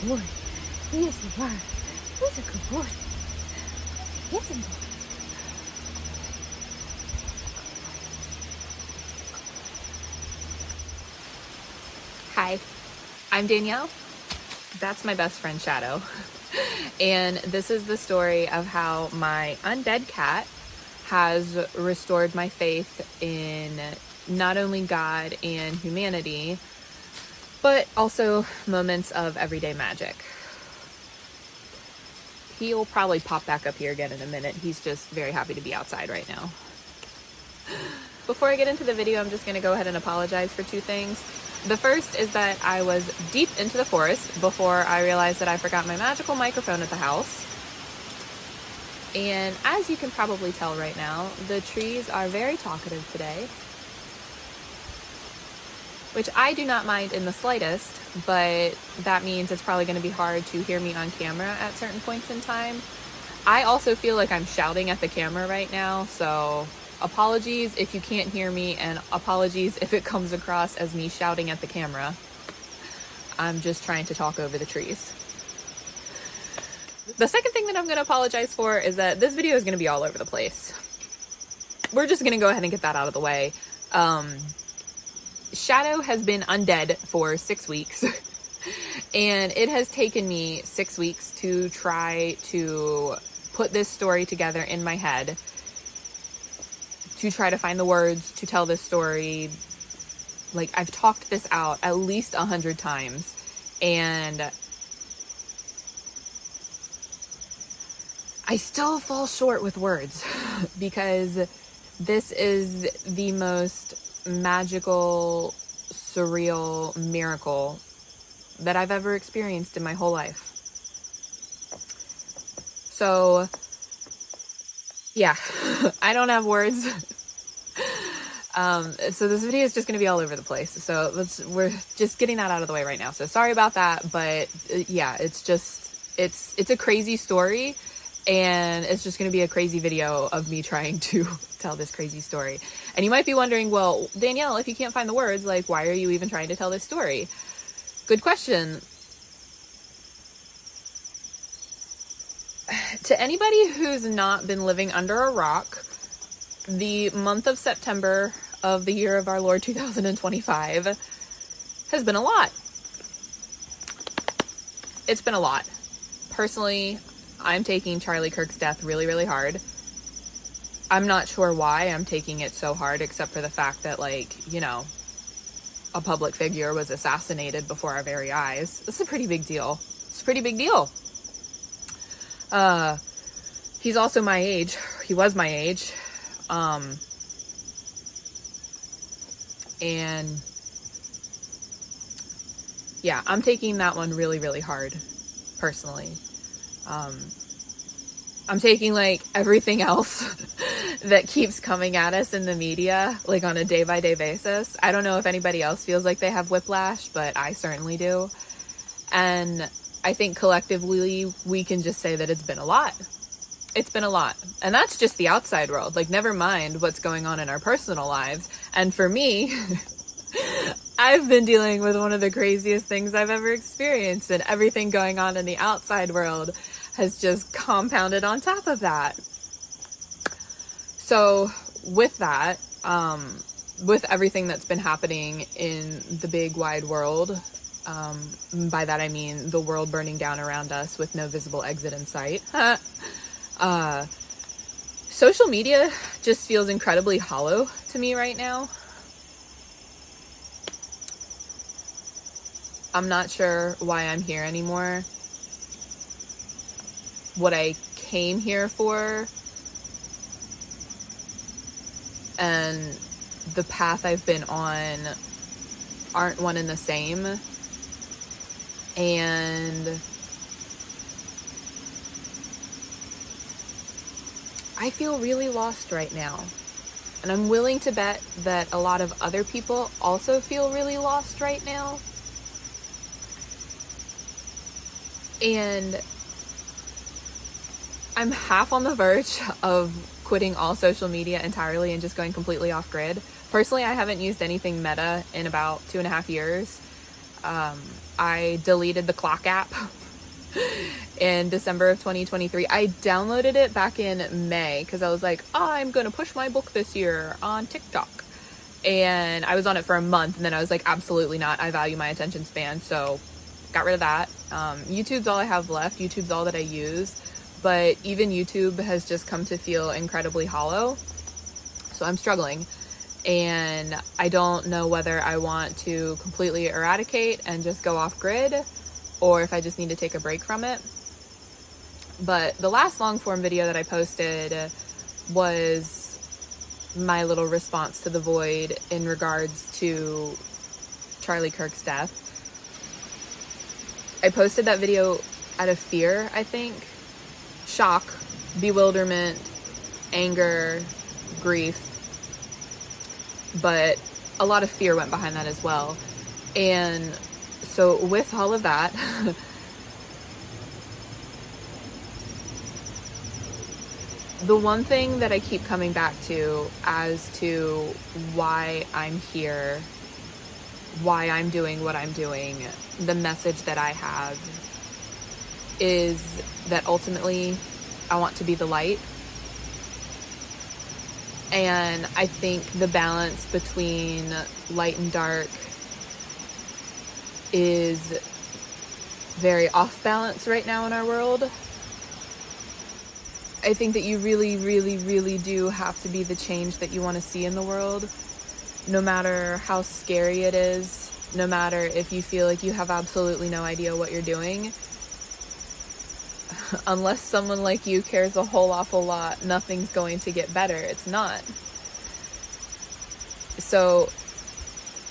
boy. He is the one. He's a good boy. He's a handsome boy. Hi, I'm Danielle. That's my best friend Shadow. And this is the story of how my undead cat has restored my faith in not only God and humanity, but also moments of everyday magic. He'll probably pop back up here again in a minute. He's just very happy to be outside right now. Before I get into the video, I'm just going to go ahead and apologize for two things. The first is that I was deep into the forest before I realized that I forgot my magical microphone at the house. And as you can probably tell right now, the trees are very talkative today, which I do not mind in the slightest, but that means it's probably going to be hard to hear me on camera at certain points in time. I also feel like I'm shouting at the camera right now, so apologies if you can't hear me, and apologies if it comes across as me shouting at the camera. I'm just trying to talk over the trees. The second thing that I'm going to apologize for is that this video is going to be all over the place. We're just going to go ahead and get that out of the way. Shadow has been undead for 6 weeks, and it has taken me 6 weeks to try to put this story together in my head, to try to find the words to tell this story. Like, I've talked this out at least 100 times, and I still fall short with words because this is the most magical, surreal miracle that I've ever experienced in my whole life. So, yeah, I don't have words. So this video is just going to be all over the place. So we're just getting that out of the way right now. So sorry about that, but yeah, it's a crazy story, and it's just going to be a crazy video of me trying to tell this crazy story. And you might be wondering, well, Danielle, if you can't find the words, like, why are you even trying to tell this story? Good question. To anybody who's not been living under a rock, the month of September of the year of our Lord 2025 has been a lot. It's been a lot. Personally, I'm taking Charlie Kirk's death really, really hard. I'm not sure why I'm taking it so hard, except for the fact that, like, you know, a public figure was assassinated before our very eyes. It's a pretty big deal. It's a pretty big deal. He's also my age. He was my age. And yeah, I'm taking that one really, really hard, personally. I'm taking, like, everything else that keeps coming at us in the media, like, on a day-by-day basis. I don't know if anybody else feels like they have whiplash, but I certainly do. And I think collectively we can just say that it's been a lot. It's been a lot. And that's just the outside world. Like, never mind what's going on in our personal lives. And for me, I've been dealing with one of the craziest things I've ever experienced, and everything going on in the outside world has just compounded on top of that. So with that, with everything that's been happening in the big wide world, by that I mean the world burning down around us with no visible exit in sight, social media just feels incredibly hollow to me right now. I'm not sure why I'm here anymore. What I came here for and the path I've been on aren't one and the same. And I feel really lost right now. And I'm willing to bet that a lot of other people also feel really lost right now. And I'm half on the verge of quitting all social media entirely and just going completely off grid. Personally, I haven't used anything Meta in about 2.5 years. I deleted the clock app in December of 2023. I downloaded it back in May because I was like, I'm going to push my book this year on TikTok. And I was on it for a month, and then I was like, absolutely not. I value my attention span. So got rid of that. YouTube's all I have left. YouTube's all that I use. But even YouTube has just come to feel incredibly hollow. So I'm struggling. And I don't know whether I want to completely eradicate and just go off grid, or if I just need to take a break from it. But the last long form video that I posted was my little response to the Void in regards to Charlie Kirk's death. I posted that video out of fear, I think. Shock, bewilderment, anger, grief. But a lot of fear went behind that as well. And so with all of that, the one thing that I keep coming back to as to why I'm here, why I'm doing what I'm doing, the message that I have, is that ultimately I want to be the light. And I think the balance between light and dark is very off balance right now in our world. I think that you really, really, really do have to be the change that you want to see in the world, no matter how scary it is, no matter if you feel like you have absolutely no idea what you're doing. Unless someone like you cares a whole awful lot, nothing's going to get better. It's not. So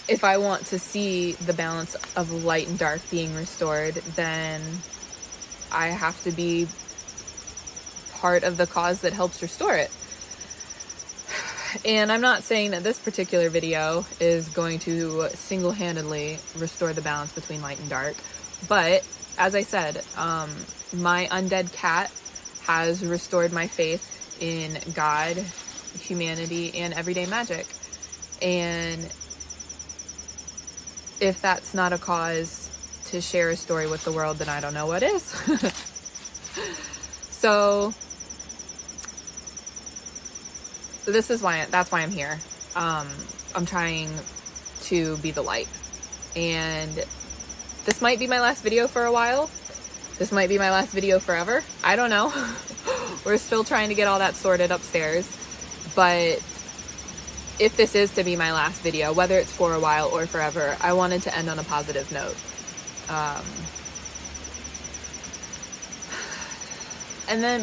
if I want to see the balance of light and dark being restored, then I have to be part of the cause that helps restore it. And I'm not saying that this particular video is going to single-handedly restore the balance between light and dark, but as I said, my undead cat has restored my faith in God, humanity, and everyday magic. And if that's not a cause to share a story with the world, then I don't know what is. So that's why I'm here. I'm trying to be the light. And this might be my last video for a while. This might be my last video forever. I don't know. We're still trying to get all that sorted upstairs. But if this is to be my last video, whether it's for a while or forever, I wanted to end on a positive note.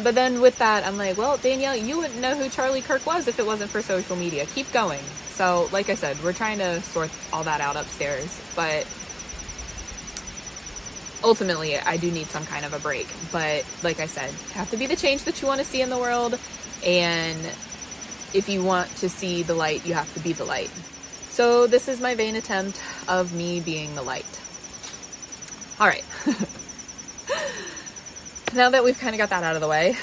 But then with that, I'm like, well, Danielle, you wouldn't know who Charlie Kirk was if it wasn't for social media. Keep going. So, like I said, we're trying to sort all that out upstairs. But ultimately, I do need some kind of a break. But like I said, you have to be the change that you want to see in the world. And if you want to see the light, you have to be the light. So this is my vain attempt of me being the light. All right. Now that we've kind of got that out of the way,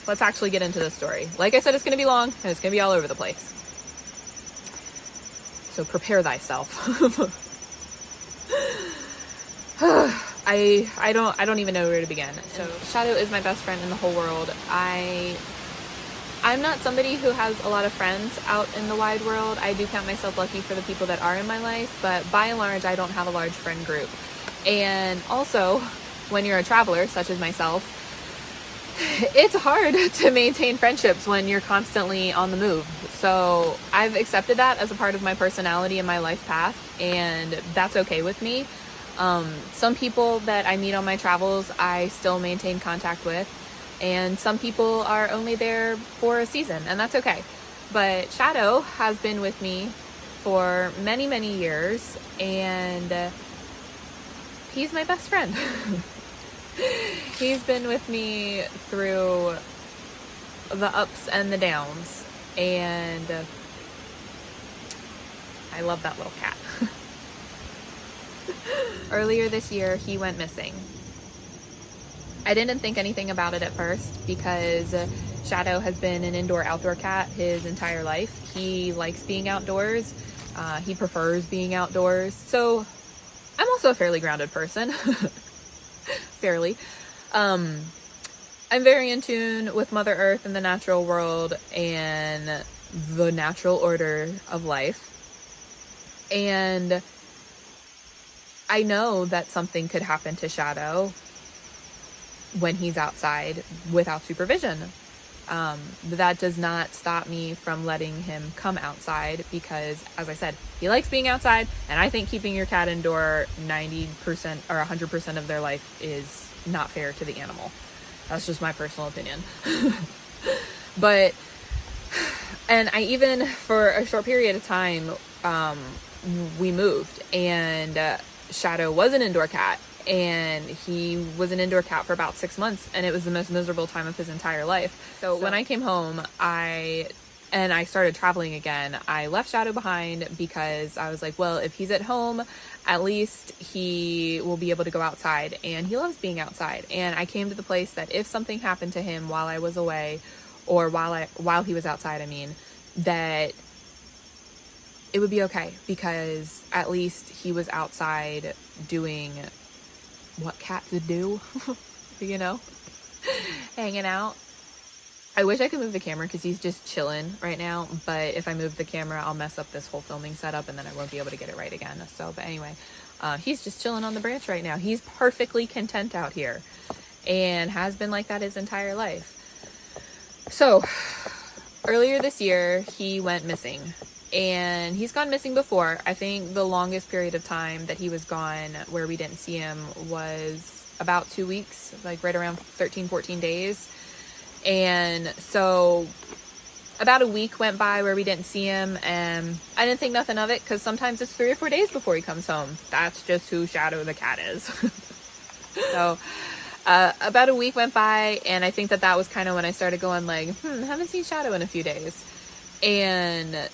let's actually get into the story. Like I said, it's going to be long and it's going to be all over the place. So prepare thyself. I don't even know where to begin. So Shadow is my best friend in the whole world. I'm not somebody who has a lot of friends out in the wide world. I do count myself lucky for the people that are in my life, but by and large, I don't have a large friend group. And also, when you're a traveler, such as myself, it's hard to maintain friendships when you're constantly on the move. So I've accepted that as a part of my personality and my life path, and that's okay with me. Some people that I meet on my travels, I still maintain contact with, and some people are only there for a season, and that's okay. But Shadow has been with me for many, many years, and he's my best friend. He's been with me through the ups and the downs, and I love that little cat. Earlier this year, he went missing. I didn't think anything about it at first because Shadow has been an indoor-outdoor cat his entire life. He likes being outdoors. He prefers being outdoors. So I'm also a fairly grounded person. Fairly. I'm very in tune with Mother Earth and the natural world and the natural order of life. And I know that something could happen to Shadow when he's outside without supervision. That does not stop me from letting him come outside because, as I said, he likes being outside, and I think keeping your cat indoor 90% or 100% of their life is not fair to the animal. That's just my personal opinion. But, and I even, for a short period of time, we moved, and Shadow was an indoor cat, and he was an indoor cat for about 6 months, and it was the most miserable time of his entire life. So when I came home, I started traveling again, I left Shadow behind because I was like, well, if he's at home, at least he will be able to go outside, and he loves being outside. And I came to the place that if something happened to him while I was away, or while he was outside, that it would be okay, because at least he was outside doing what cats would do, you know, hanging out. I wish I could move the camera because he's just chilling right now, but if I move the camera, I'll mess up this whole filming setup and then I won't be able to get it right again. So, but anyway, he's just chilling on the branch right now. He's perfectly content out here and has been like that his entire life. So, earlier this year, he went missing, and he's gone missing before. I think the longest period of time that he was gone where we didn't see him was about 2 weeks, like right around 13, 14 days. And so about a week went by where we didn't see him, and I didn't think nothing of it because sometimes it's 3 or 4 days before he comes home. That's just who Shadow the cat is. So about a week went by, and I think that was kind of when I started going like, haven't seen Shadow in a few days. And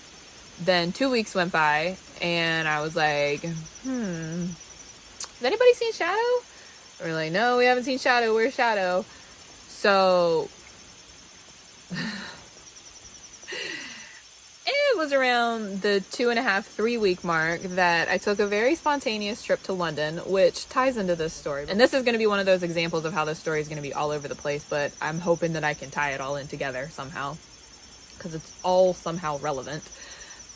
then 2 weeks went by, and I was like, has anybody seen Shadow? We're like, no, we haven't seen Shadow. Where's Shadow? So it was around the 2.5, 3 week mark that I took a very spontaneous trip to London, which ties into this story. And this is going to be one of those examples of how this story is going to be all over the place, but I'm hoping that I can tie it all in together somehow, because it's all somehow relevant.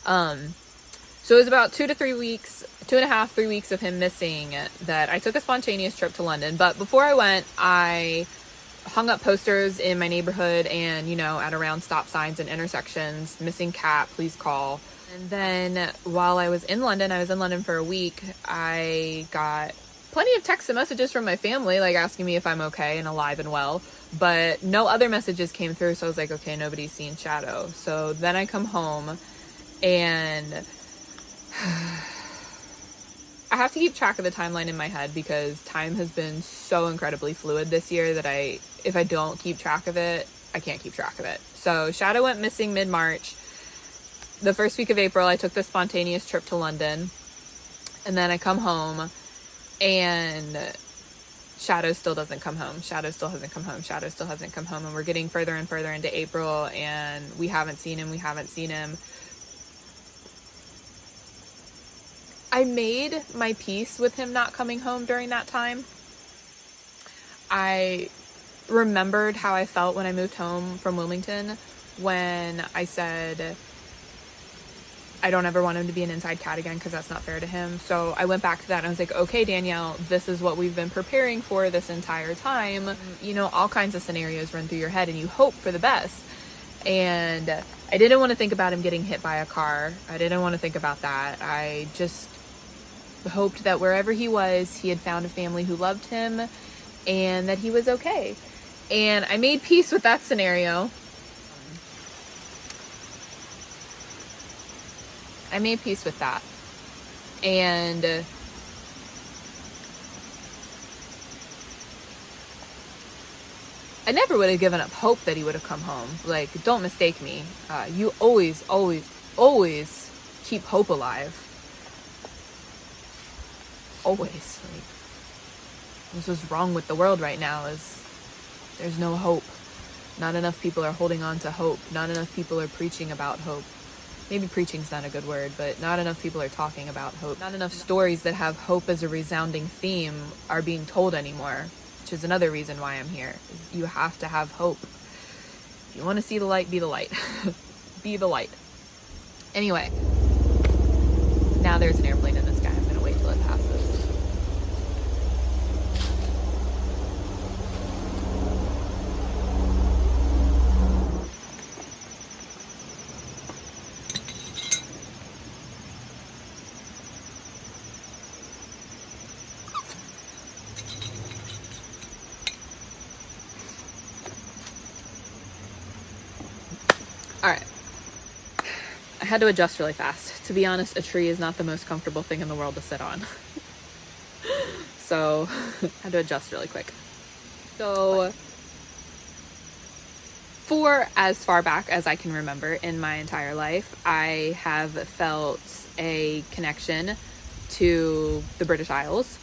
So it was about 2.5, 3 weeks of him missing that I took a spontaneous trip to London. But before I went, I hung up posters in my neighborhood and, at around stop signs and intersections, missing cat, please call. And then while I was in London for a week, I got plenty of texts and messages from my family, like asking me if I'm okay and alive and well, but no other messages came through. So I was like, okay, nobody's seen Shadow. So then I come home, and I have to keep track of the timeline in my head because time has been so incredibly fluid this year that if I don't keep track of it, I can't keep track of it. So Shadow went missing mid-March. The first week of April, I took the spontaneous trip to London, and then I come home, and Shadow still doesn't come home. Shadow still hasn't come home. Shadow still hasn't come home. And we're getting further and further into April, and we haven't seen him. I made my peace with him not coming home during that time. I remembered how I felt when I moved home from Wilmington, when I said I don't ever want him to be an inside cat again because that's not fair to him. So I went back to that and I was like, okay, Danielle, this is what we've been preparing for this entire time. All kinds of scenarios run through your head and you hope for the best. And I didn't want to think about him getting hit by a car. I didn't want to think about that. I just hoped that wherever he was, he had found a family who loved him and that he was okay. And I made peace with that scenario. I made peace with that. And I never would have given up hope that he would have come home. Like, don't mistake me. You always, always, always keep hope alive. Always. Like, this is wrong with the world right now, is there's no hope. Not enough people are holding on to hope. Not enough people are preaching about hope. maybe preaching's not a good word, but not enough people are talking about hope. Not enough stories that have hope as a resounding theme are being told anymore, which is another reason why I'm here. You have to have hope. If you want to see the light, be the light. Be the light. Anyway, now there's an airplane in the sky. I'm going to wait till it passes. All right. I had to adjust really fast. To be honest, a tree is not the most comfortable thing in the world to sit on. So I had to adjust really quick. So for as far back as I can remember in my entire life, I have felt a connection to the British Isles.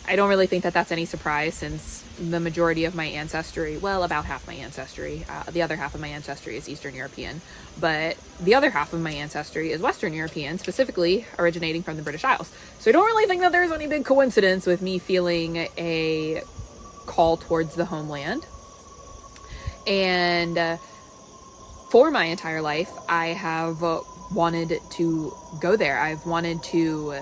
I don't really think that that's any surprise, since the majority of my ancestry, well, about half my ancestry, the other half of my ancestry is Eastern European, but the other half of my ancestry is Western European, specifically originating from the British Isles. So I don't really think that there's any big coincidence with me feeling a call towards the homeland. And for my entire life, I have wanted to go there. I've wanted to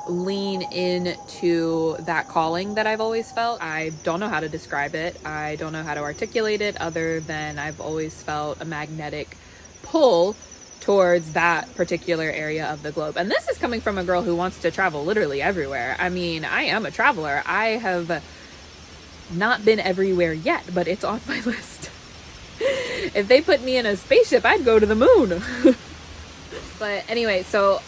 lean into that calling that I've always felt. I don't know how to describe it. I don't know how to articulate it, other than I've always felt a magnetic pull towards that particular area of the globe. And this is coming from a girl who wants to travel literally everywhere. I mean, I am a traveler. I have not been everywhere yet, but it's on my list. If they put me in a spaceship, I'd go to the moon. But anyway, so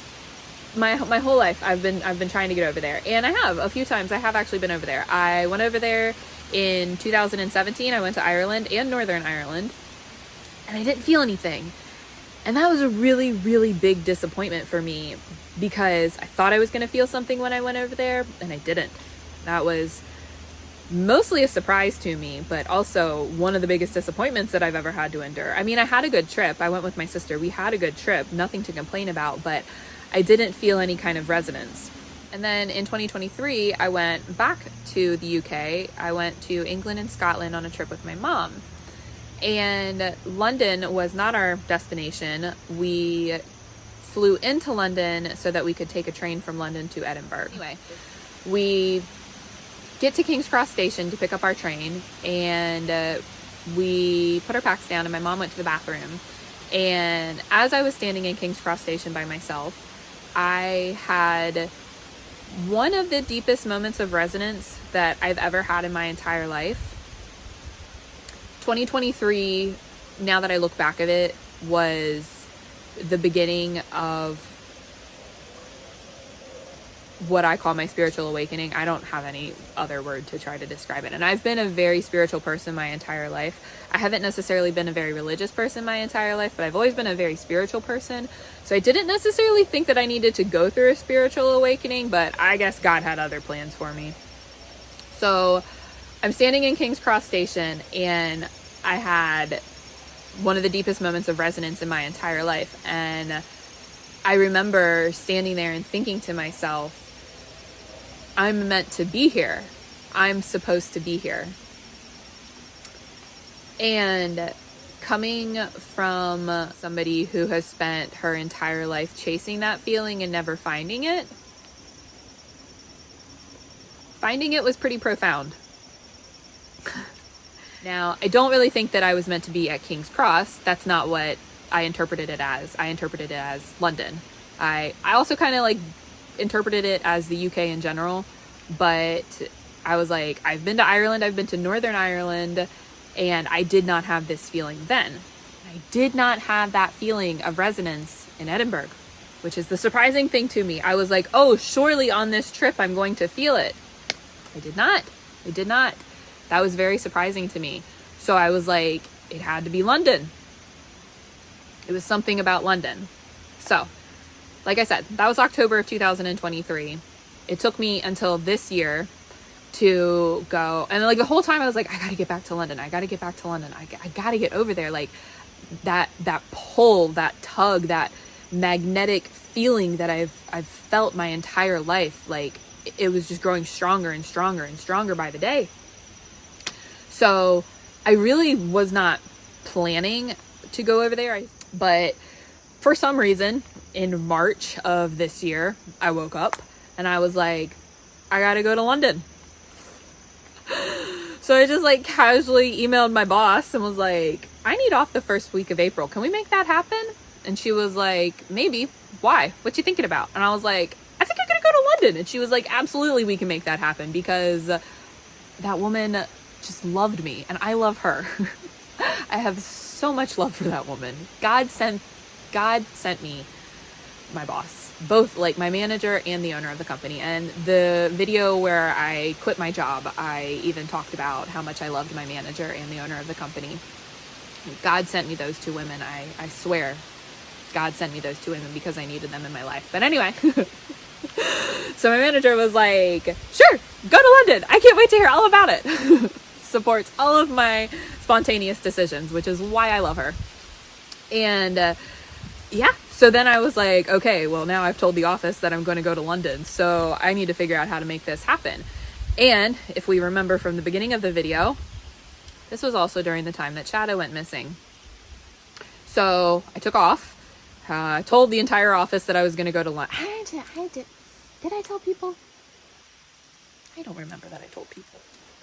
my whole life I've been trying to get over there, and I have a few times. I have actually been over there. I went over there in 2017. I went to Ireland and Northern Ireland, and I didn't feel anything. And that was a really, really big disappointment for me, because I thought I was going to feel something when I went over there, and I didn't. That was mostly a surprise to me, but also one of the biggest disappointments that I've ever had to endure. I mean, I had a good trip. I went with my sister. We had a good trip, nothing to complain about, but I didn't feel any kind of resonance. And then in 2023, I went back to the UK. I went to England and Scotland on a trip with my mom. And London was not our destination. We flew into London so that we could take a train from London to Edinburgh. Anyway, we get to King's Cross Station to pick up our train, and we put our packs down, and my mom went to the bathroom. And as I was standing in King's Cross Station by myself, I had one of the deepest moments of resonance that I've ever had in my entire life. 2023, now that I look back at it, was the beginning of what I call my spiritual awakening. I don't have any other word to try to describe it. And I've been a very spiritual person my entire life. I haven't necessarily been a very religious person my entire life, but I've always been a very spiritual person. So I didn't necessarily think that I needed to go through a spiritual awakening, but I guess God had other plans for me. So I'm standing in King's Cross Station, and I had one of the deepest moments of resonance in my entire life. And I remember standing there and thinking to myself, I'm meant to be here. I'm supposed to be here. And coming from somebody who has spent her entire life chasing that feeling and never finding it was pretty profound. Now, I don't really think that I was meant to be at King's Cross. That's not what I interpreted it as. I interpreted it as London. I also kind of like interpreted it as the UK in general, but I was like, I've been to Ireland, I've been to Northern Ireland, and I did not have this feeling then. I did not have that feeling of resonance in Edinburgh, which is the surprising thing to me. I was like, oh, surely on this trip I'm going to feel it. I did not. I did not. That was very surprising to me. So I was like, it had to be London. It was something about London. So, like I said, that was October of 2023. It took me until this year, to go. And like the whole time I was like, I gotta get back to London. I gotta get back to London. I gotta get over there. Like that pull, that tug, that magnetic feeling that I've felt my entire life. Like it was just growing stronger and stronger and stronger by the day. So I really was not planning to go over there. But for some reason in March of this year, I woke up and I was like, I gotta go to London. So I just like casually emailed my boss and was like, I need off the first week of April. Can we make that happen? And she was like, maybe. Why? What you thinking about? And I was like, I think I'm gonna go to London. And she was like, absolutely, we can make that happen, because that woman just loved me and I love her. I have so much love for that woman. God sent me my boss, both like my manager and the owner of the company. And the video where I quit my job, I even talked about how much I loved my manager and the owner of the company. God sent me those two women. I swear God sent me those two women because I needed them in my life. But anyway, so my manager was like, sure, go to London. I can't wait to hear all about it. Supports all of my spontaneous decisions, which is why I love her. And yeah, so then I was like, okay, well, now I've told the office that I'm going to go to London, so I need to figure out how to make this happen. And if we remember from the beginning of the video, this was also during the time that Shadow went missing. So I took off. I told the entire office that I was going to go to London. Did I tell people? I don't remember that I told people.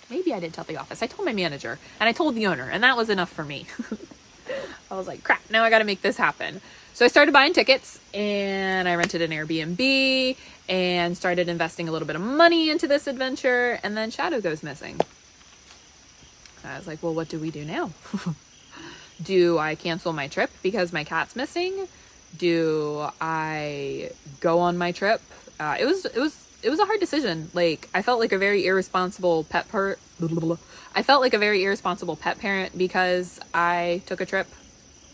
Maybe I did tell the office. I told my manager and I told the owner, and that was enough for me. I was like, crap, now I got to make this happen. So I started buying tickets and I rented an Airbnb and started investing a little bit of money into this adventure. And then Shadow goes missing. I was like, well, what do we do now? Do I cancel my trip because my cat's missing? Do I go on my trip? It was a hard decision. Like, I felt like a very irresponsible pet parent because I took a trip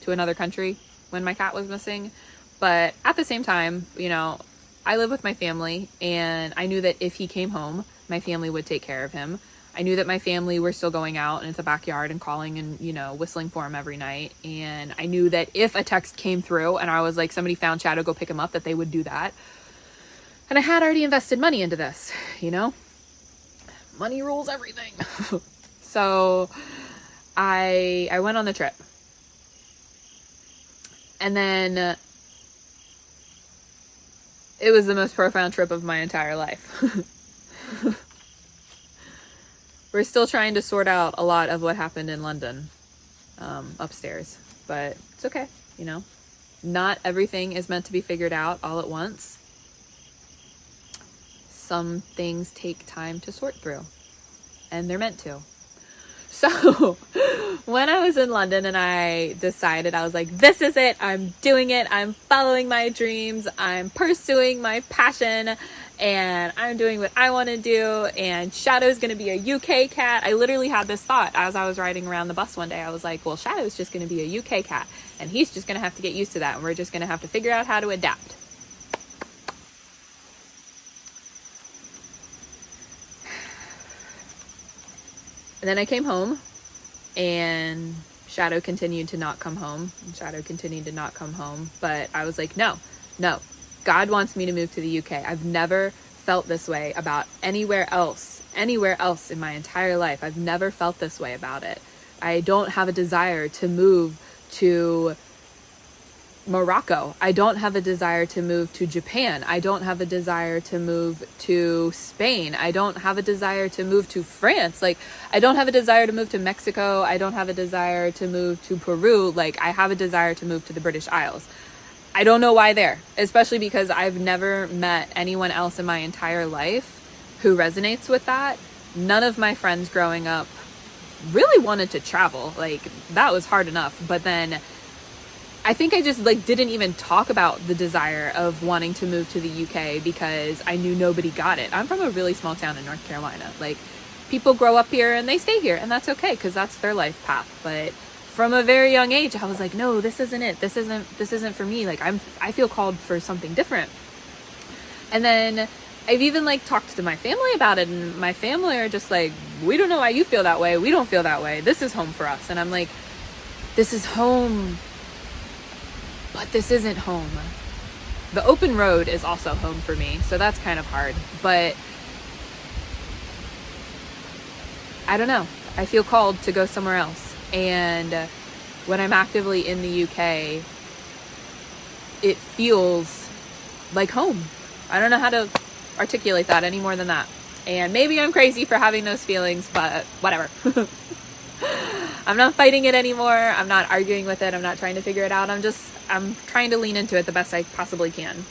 to another country when my cat was missing. But at the same time, you know, I live with my family, and I knew that if he came home, my family would take care of him. I knew that my family were still going out into the backyard and calling and, you know, whistling for him every night. And I knew that if a text came through and I was like, somebody found Shadow, go pick him up, that they would do that. And I had already invested money into this, you know? Money rules everything. So I went on the trip. And then it was the most profound trip of my entire life. We're still trying to sort out a lot of what happened in London upstairs, but it's okay, you know? Not everything is meant to be figured out all at once. Some things take time to sort through, and they're meant to. So when I was in London and I decided, I was like, this is it. I'm doing it. I'm following my dreams. I'm pursuing my passion, and I'm doing what I want to do. And Shadow's going to be a UK cat. I literally had this thought as I was riding around the bus one day. I was like, well, Shadow's just going to be a UK cat, and he's just going to have to get used to that. And we're just going to have to figure out how to adapt. And then I came home, and Shadow continued to not come home. But I was like, no, God wants me to move to the UK. I've never felt this way about anywhere else in my entire life. I've never felt this way about it. I don't have a desire to move to Morocco. I don't have a desire to move to Japan. I don't have a desire to move to Spain. I don't have a desire to move to France. Like, I don't have a desire to move to Mexico. I don't have a desire to move to Peru. Like, I have a desire to move to the British Isles. I don't know why there, especially because I've never met anyone else in my entire life who resonates with that. None of my friends growing up really wanted to travel. Like, that was hard enough. But then I think I just didn't even talk about the desire of wanting to move to the UK because I knew nobody got it. I'm from a really small town in North Carolina. Like, people grow up here and they stay here, and that's okay because that's their life path. But from a very young age, I was like, no, this isn't it. This isn't for me. Like, I feel called for something different. And then I've even like talked to my family about it, and my family are just like, we don't know why you feel that way. We don't feel that way. This is home for us. And I'm like, this is home, but this isn't home. The open road is also home for me, so that's kind of hard. But I don't know. I feel called to go somewhere else. And when I'm actively in the UK, it feels like home. I don't know how to articulate that any more than that. And maybe I'm crazy for having those feelings, but whatever. I'm not fighting it anymore. I'm not arguing with it. I'm not trying to figure it out. I'm trying to lean into it the best I possibly can.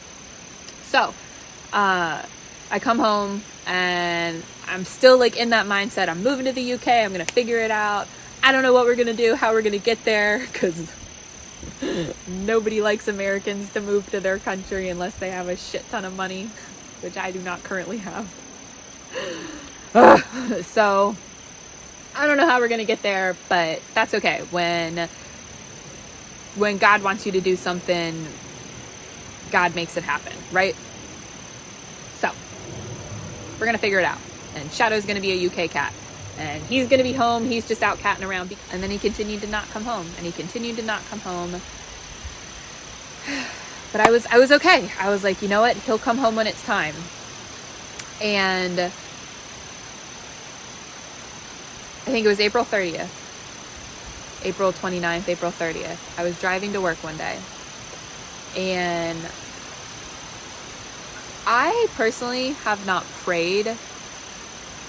So, I come home and I'm still like in that mindset. I'm moving to the UK. I'm going to figure it out. I don't know what we're going to do, how we're going to get there, because nobody likes Americans to move to their country unless they have a shit ton of money, which I do not currently have. So I don't know how we're going to get there, but that's okay. When God wants you to do something, God makes it happen, right? So we're going to figure it out. And Shadow's going to be a UK cat. And he's going to be home. He's just out catting around. And then he continued to not come home. And he continued to not come home. But I was okay. I was like, you know what? He'll come home when it's time. And I think it was April 30th. April 29th, April 30th. I was driving to work one day. And I personally have not prayed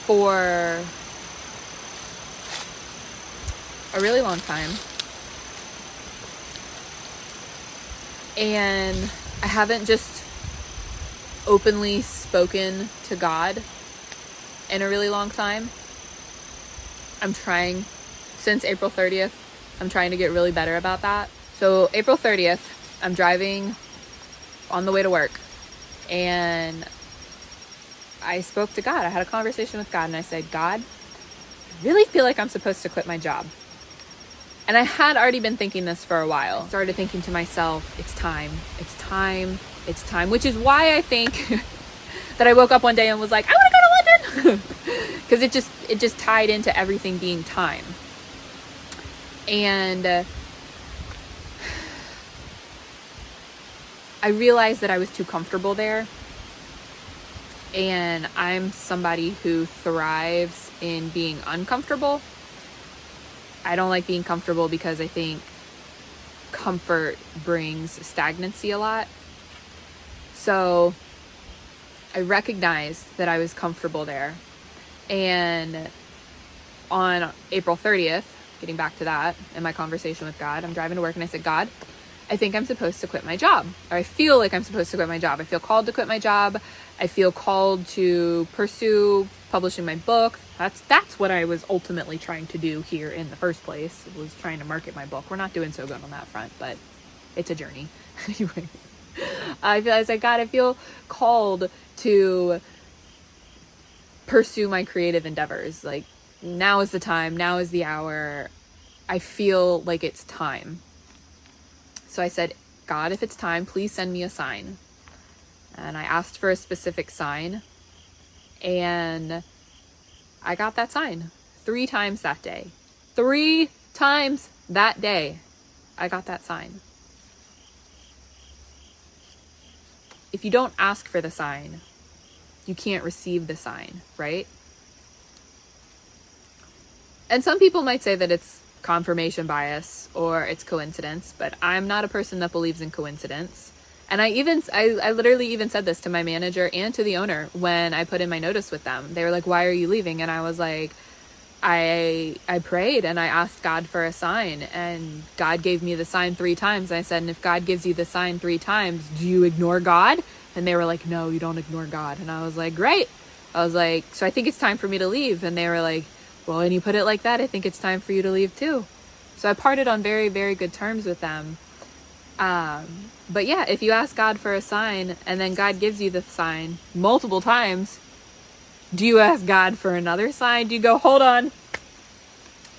for a really long time. And I haven't just openly spoken to God in a really long time. I'm trying, since April 30th, I'm trying to get really better about that. So April 30th, I'm driving on the way to work, and I spoke to God. I had a conversation with God, and I said, God, I really feel like I'm supposed to quit my job. And I had already been thinking this for a while. I started thinking to myself, it's time, which is why I think that I woke up one day and was like, I want to go to London. Because it just tied into everything being time. And I realized that I was too comfortable there. And I'm somebody who thrives in being uncomfortable. I don't like being comfortable because I think comfort brings stagnancy a lot. So I recognized that I was comfortable there. And on April 30th, getting back to that, in my conversation with God, I'm driving to work and I said, God, I think I'm supposed to quit my job. Or I feel like I'm supposed to quit my job. I feel called to quit my job. I feel called to pursue publishing my book. That's what I was ultimately trying to do here in the first place, was trying to market my book. We're not doing so good on that front, but it's a journey. Anyway, I was like, God, I feel called to pursue my creative endeavors. Like, now is the time. Now is the hour. I feel like it's time. So I said, God, if it's time, please send me a sign. And I asked for a specific sign, and I got that sign 3 times that day. 3 times that day, I got that sign. If you don't ask for the sign, you can't receive the sign, right? And some people might say that it's confirmation bias or it's coincidence, but I'm not a person that believes in coincidence. And I literally even said this to my manager and to the owner when I put in my notice with them. They were like, why are you leaving? And I was like, I prayed and I asked God for a sign, and God gave me the sign 3 times. I said, and if God gives you the sign 3 times, do you ignore God? And they were like, no, you don't ignore God. And I was like, great. I was like, so I think it's time for me to leave. And they were like, well, when you put it like that, I think it's time for you to leave too. So I parted on very, very good terms with them. But yeah, if you ask God for a sign and then God gives you the sign multiple times, do you ask God for another sign? Do you go, hold on,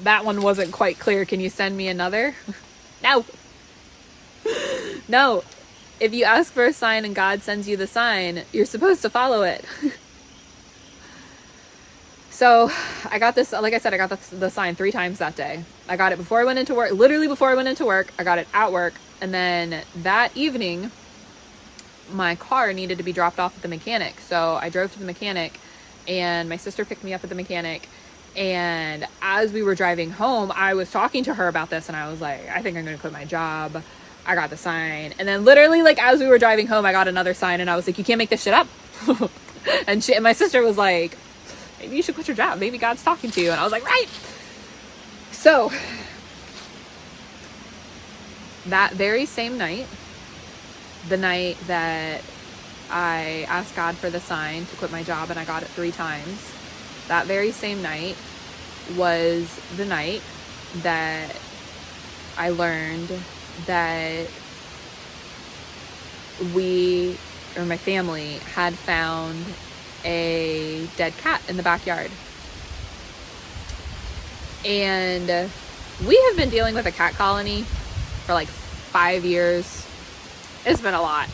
that one wasn't quite clear, can you send me another? No. No. if you ask for a sign and God sends you the sign, you're supposed to follow it. So I got this, like I said, I got the sign 3 times that day. I got it before I went into work, literally before I went into work. I got it at work. And then that evening, my car needed to be dropped off at the mechanic. So I drove to the mechanic, and my sister picked me up at the mechanic. And as we were driving home, I was talking to her about this, and I was like, I think I'm going to quit my job. I got the sign. And then literally, like, as we were driving home, I got another sign, and I was like, you can't make this shit up. and my sister was like, maybe you should quit your job. Maybe God's talking to you. And I was like, right. So that very same night, the night that I asked God for the sign to quit my job and I got it 3 times, that very same night was the night that I learned that my family had found a dead cat in the backyard. And we have been dealing with a cat colony for like 5 years. It's been a lot.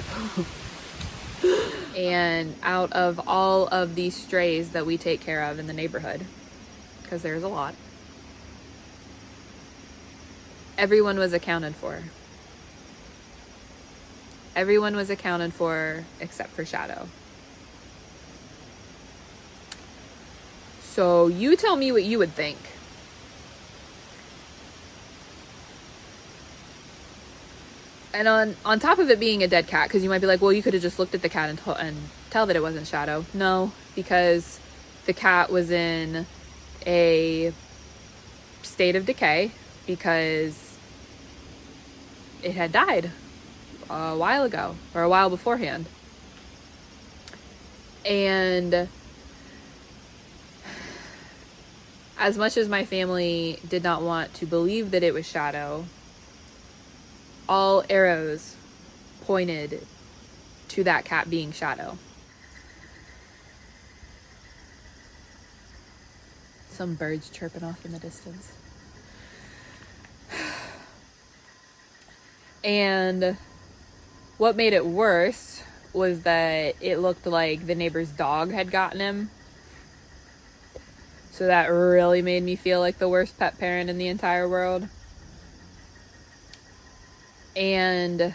And out of all of these strays that we take care of in the neighborhood, because there's a lot, everyone was accounted for. Everyone was accounted for except for Shadow. So you tell me what you would think. And on top of it being a dead cat, because you might be like, well, you could have just looked at the cat and tell that it wasn't Shadow. No, because the cat was in a state of decay because it had died a while ago, or a while beforehand. And as much as my family did not want to believe that it was Shadow, all arrows pointed to that cat being Shadow. Some birds chirping off in the distance. And what made it worse was that it looked like the neighbor's dog had gotten him. So that really made me feel like the worst pet parent in the entire world. And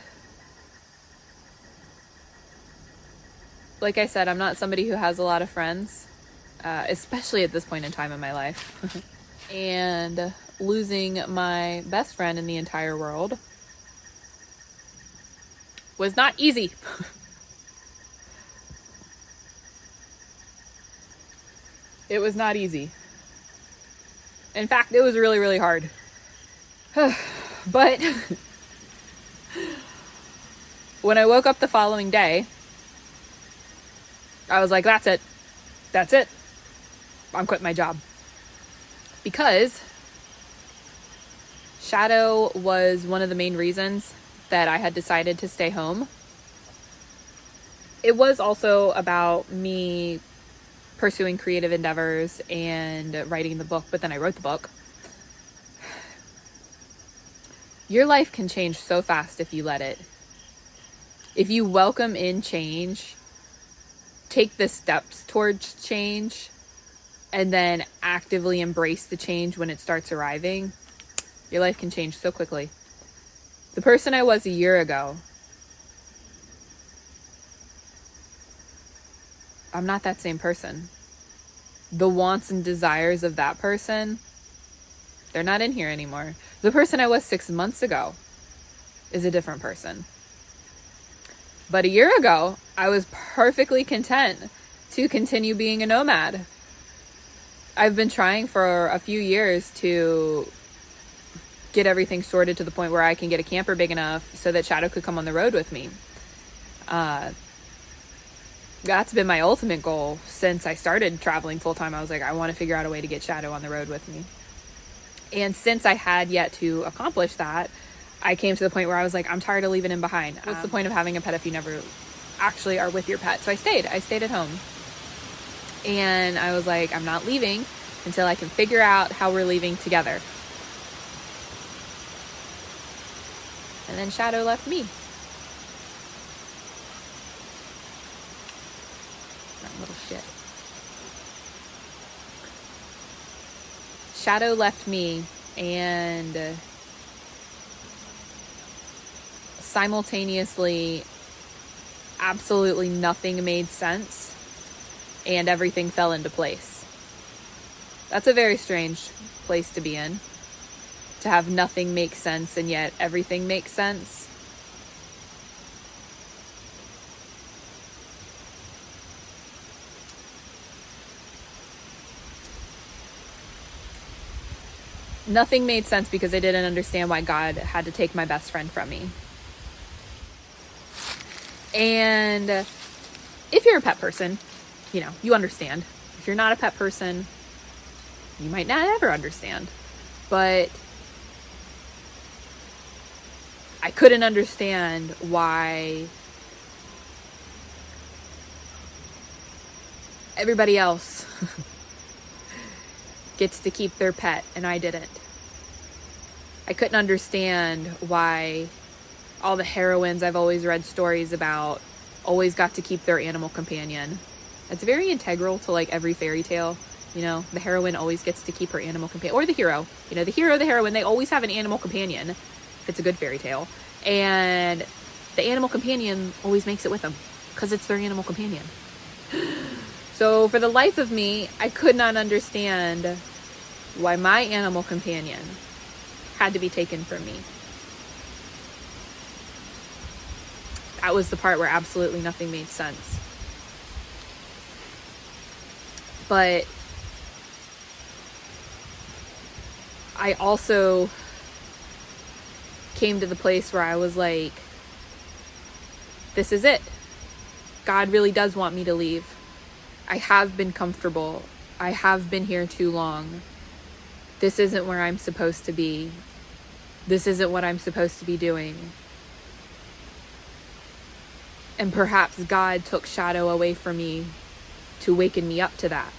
like I said, I'm not somebody who has a lot of friends, especially at this point in time in my life. And losing my best friend in the entire world was not easy. It was not easy. In fact, it was really, really hard. But when I woke up the following day, I was like, that's it. That's it. I'm quitting my job. Because Shadow was one of the main reasons that I had decided to stay home. It was also about me pursuing creative endeavors and writing the book, but then I wrote the book. Your life can change so fast if you let it. If you welcome in change, take the steps towards change, and then actively embrace the change when it starts arriving, your life can change so quickly. The person I was a year ago, I'm not that same person. The wants and desires of that person, they're not in here anymore. The person I was 6 months ago is a different person. But a year ago, I was perfectly content to continue being a nomad. I've been trying for a few years to get everything sorted to the point where I can get a camper big enough so that Shadow could come on the road with me. That's been my ultimate goal since I started traveling full time. I was like, I want to figure out a way to get Shadow on the road with me. And since I had yet to accomplish that, I came to the point where I was like, I'm tired of leaving him behind. What's the point of having a pet if you never actually are with your pet? So I stayed at home. And I was like, I'm not leaving until I can figure out how we're leaving together. And then Shadow left me. That little shit. Shadow left me, and simultaneously, absolutely nothing made sense, and everything fell into place. That's a very strange place to be in. To have nothing make sense, and yet everything makes sense. Nothing made sense because I didn't understand why God had to take my best friend from me. And if you're a pet person, you understand. If you're not a pet person, you might not ever understand. But I couldn't understand why everybody else gets to keep their pet and I didn't. I couldn't understand why all the heroines I've always read stories about always got to keep their animal companion. It's very integral to like every fairy tale. The heroine always gets to keep her animal companion, or the hero. The hero, the heroine, they always have an animal companion if it's a good fairy tale. And the animal companion always makes it with them because it's their animal companion. So for the life of me, I could not understand why my animal companion had to be taken from me. That was the part where absolutely nothing made sense. But I also came to the place where I was like, this is it. God really does want me to leave. I have been comfortable. I have been here too long. This isn't where I'm supposed to be. This isn't what I'm supposed to be doing. And perhaps God took Shadow away from me to waken me up to that.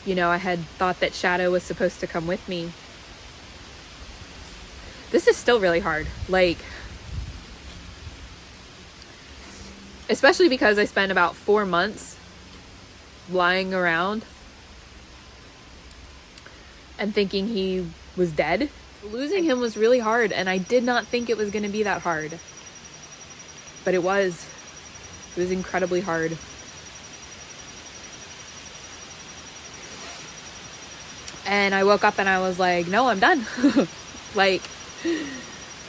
I had thought that Shadow was supposed to come with me. This is still really hard. Especially because I spent about 4 months lying around and thinking he was dead. Losing him was really hard, and I did not think it was going to be that hard. But it was. It was incredibly hard. And I woke up and I was like, no, I'm done.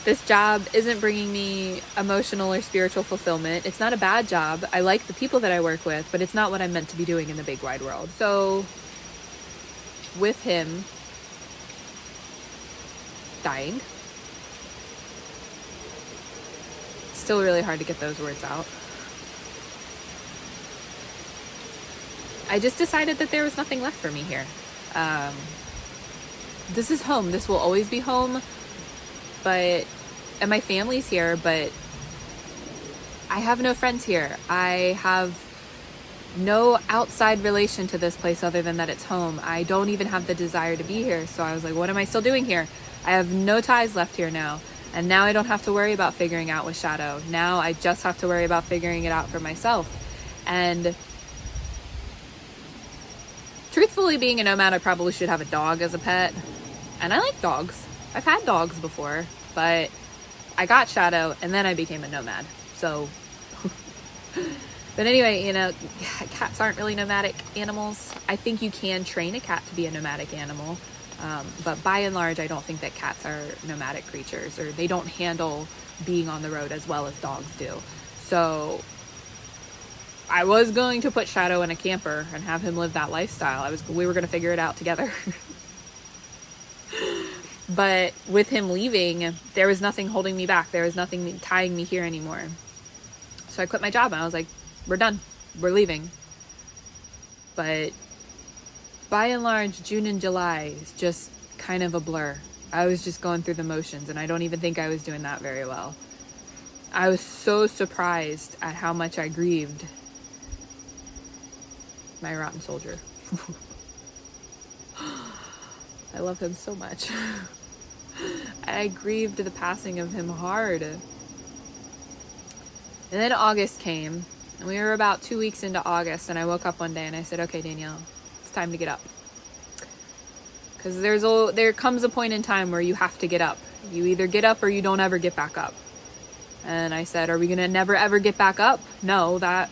This job isn't bringing me emotional or spiritual fulfillment. It's not a bad job. I like the people that I work with, but it's not what I'm meant to be doing in the big wide world. So with him dying, it's still really hard to get those words out. I just decided that there was nothing left for me here. This is home. This will always be home. And my family's here, but I have no friends here. I have no outside relation to this place other than that it's home. I don't even have the desire to be here. So I was like, what am I still doing here? I have no ties left here now. And now I don't have to worry about figuring out with Shadow. Now I just have to worry about figuring it out for myself. And truthfully, being a nomad, I probably should have a dog as a pet. And I like dogs. I've had dogs before, but I got Shadow and then I became a nomad. So, but anyway, cats aren't really nomadic animals. I think you can train a cat to be a nomadic animal. But by and large, I don't think that cats are nomadic creatures, or they don't handle being on the road as well as dogs do. So I was going to put Shadow in a camper and have him live that lifestyle. We were going to figure it out together. But with him leaving, there was nothing holding me back. There was nothing tying me here anymore. So I quit my job and I was like, we're done. We're leaving. But by and large, June and July is just kind of a blur. I was just going through the motions, and I don't even think I was doing that very well. I was so surprised at how much I grieved my rotten soldier. I love him so much. I grieved the passing of him hard. And then August came, and we were about 2 weeks into August, and I woke up one day and I said, okay, Danielle, it's time to get up. Because there comes a point in time where you have to get up. You either get up or you don't ever get back up. And I said, are we going to never ever get back up? No, that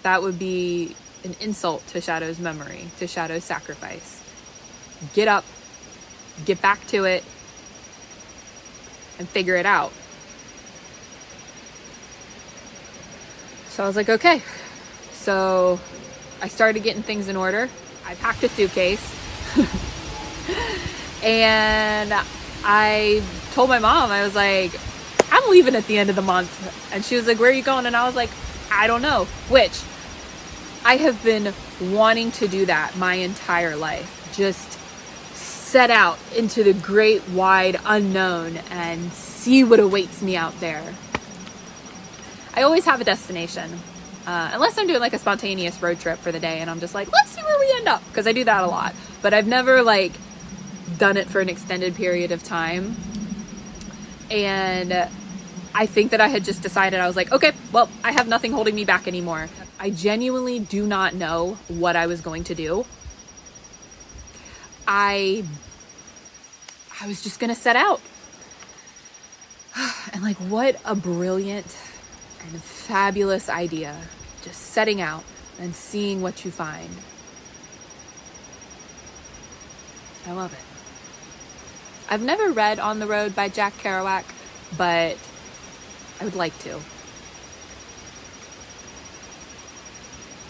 would be an insult to Shadow's memory, to Shadow's sacrifice. Get up, get back to it, and figure it out. So I was like, okay. So I started getting things in order. I packed a suitcase. And I told my mom, I was like, I'm leaving at the end of the month. And she was like, where are you going? And I was like, I don't know. Which, I have been wanting to do that my entire life. Just set out into the great wide unknown and see what awaits me out there. I always have a destination. Unless I'm doing like a spontaneous road trip for the day and I'm just like, let's see where we end up. Because I do that a lot. But I've never like done it for an extended period of time. And I think that I had just decided, I was like, okay, well, I have nothing holding me back anymore. I genuinely do not know what I was going to do. I was just going to set out. And like, what a brilliant and fabulous idea. Just setting out and seeing what you find. I love it. I've never read On the Road by Jack Kerouac, but I would like to.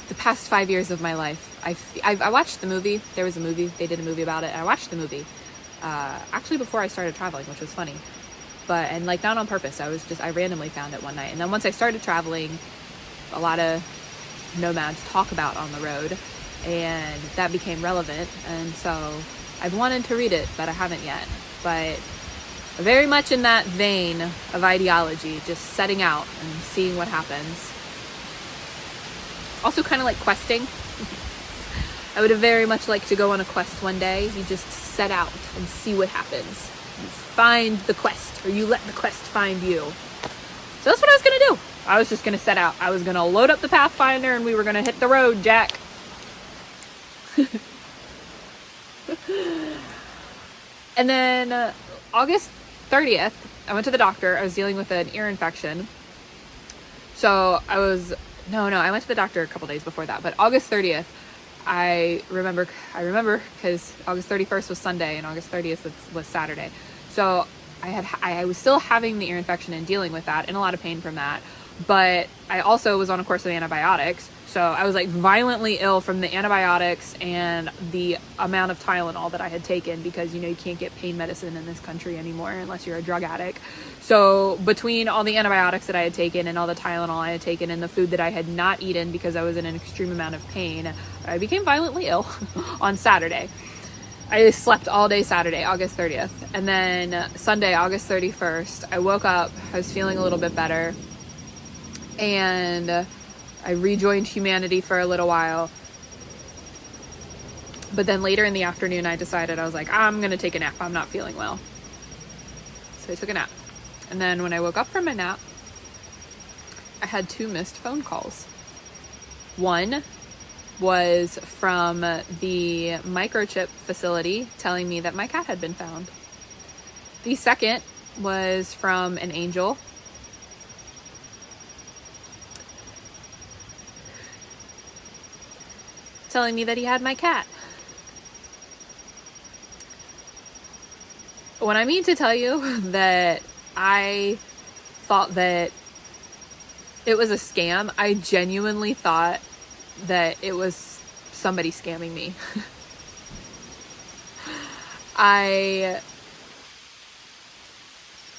The past 5 years of my life, I watched the movie. There was a movie. They did a movie about it. And I watched the movie actually before I started traveling, which was funny. And like not on purpose. I randomly found it one night. And then once I started traveling, a lot of nomads talk about On the Road, and that became relevant. And so I've wanted to read it, but I haven't yet. But very much in that vein of ideology, just setting out and seeing what happens. Also kind of like questing. I would have very much liked to go on a quest one day. You just set out and see what happens. You find the quest, or you let the quest find you. So that's what I was going to do. I was just going to set out. I was going to load up the Pathfinder and we were going to hit the road, Jack. And then August 30th, I went to the doctor. I was dealing with an ear infection. So I went to the doctor a couple days before that. But August 30th, I remember because August 31st was Sunday and August 30th was Saturday. So I was still having the ear infection and dealing with that and a lot of pain from that. But I also was on a course of antibiotics. So I was like violently ill from the antibiotics and the amount of Tylenol that I had taken, because, you can't get pain medicine in this country anymore unless you're a drug addict. So between all the antibiotics that I had taken and all the Tylenol I had taken and the food that I had not eaten because I was in an extreme amount of pain, I became violently ill on Saturday. I slept all day Saturday, August 30th. And then Sunday, August 31st, I woke up, I was feeling a little bit better. And I rejoined humanity for a little while. But then later in the afternoon, I decided, I was like, I'm going to take a nap. I'm not feeling well. So I took a nap. And then when I woke up from my nap, I had 2 missed phone calls. One was from the microchip facility telling me that my cat had been found. The second was from an angel telling me that he had my cat. When I mean to tell you that I thought that it was a scam, I genuinely thought that it was somebody scamming me. I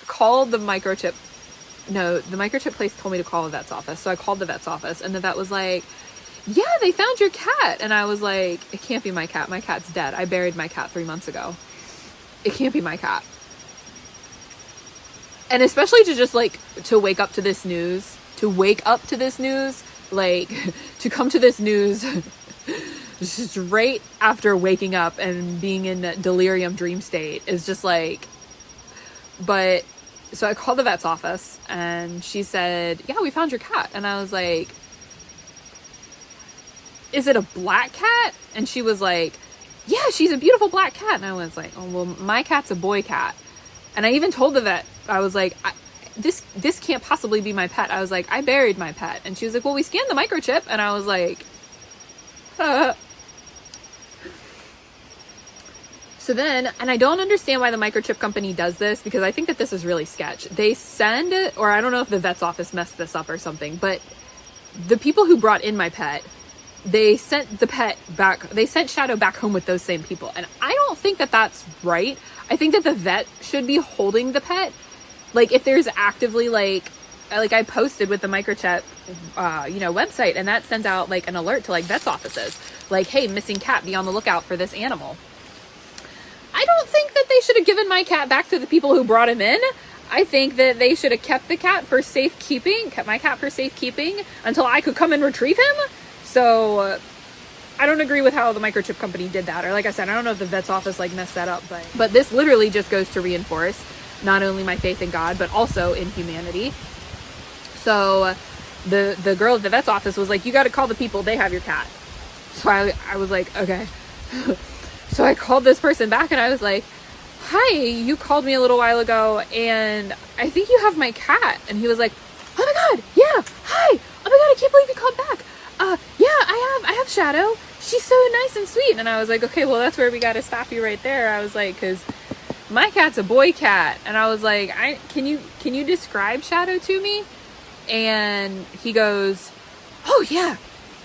called the microchip place told me to call the vet's office. So I called the vet's office and the vet was like, yeah, they found your cat. And I was like, it can't be my cat. My cat's dead. I buried my cat 3 months ago. It can't be my cat. And especially to wake up to this news, like to come to this news straight after waking up and being in delirium dream state is just like, But so I called the vet's office and she said, yeah, we found your cat. And I was like, is it a black cat? And she was like, yeah, she's a beautiful black cat. And I was like, oh, well, my cat's a boy cat. And I even told the vet, I was like, this can't possibly be my pet. I was like, I buried my pet. And she was like, well, we scanned the microchip. And I was like, So then, and I don't understand why the microchip company does this, because I think that this is really sketch. They send, or I don't know if the vet's office messed this up or something, but the people who brought in my pet, they sent the pet back, they sent Shadow back home with those same people. And I don't think that that's right. I think that the vet should be holding the pet. Like, if there's actively, like I posted with the microchip, website, and that sends out, like, an alert to, like, vet's offices. Like, hey, missing cat, be on the lookout for this animal. I don't think that they should have given my cat back to the people who brought him in. I think that they should have kept my cat for safekeeping until I could come and retrieve him. So I don't agree with how the microchip company did that. Or like I said, I don't know if the vet's office like messed that up, but this literally just goes to reinforce not only my faith in God, but also in humanity. So the girl at the vet's office was like, you got to call the people, they have your cat. So I was like, okay. So I called this person back and I was like, hi, you called me a little while ago and I think you have my cat. And he was like, oh my God, yeah, hi. Oh my God, I can't believe you called back. Yeah, I have Shadow. She's so nice and sweet. And I was like, okay, well, that's where we got to stop you right there. I was like, cause my cat's a boy cat. And I was like, can you describe Shadow to me? And he goes, oh yeah,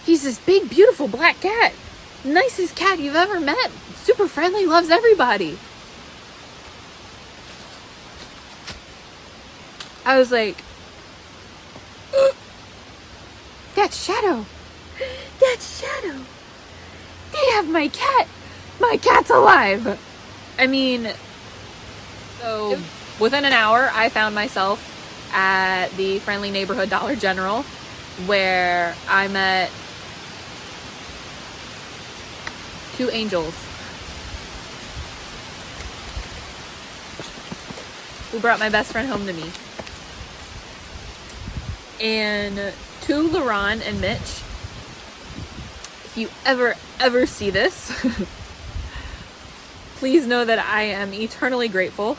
he's this big, beautiful black cat. Nicest cat you've ever met. Super friendly, loves everybody. I was like, that's Shadow. That's Shadow. They have my cat. My cat's alive. I mean, so within an hour, I found myself at the friendly neighborhood Dollar General, where I met 2 angels who brought my best friend home to me. And to LaRon and Mitch, if you ever see this, please know that I am eternally grateful,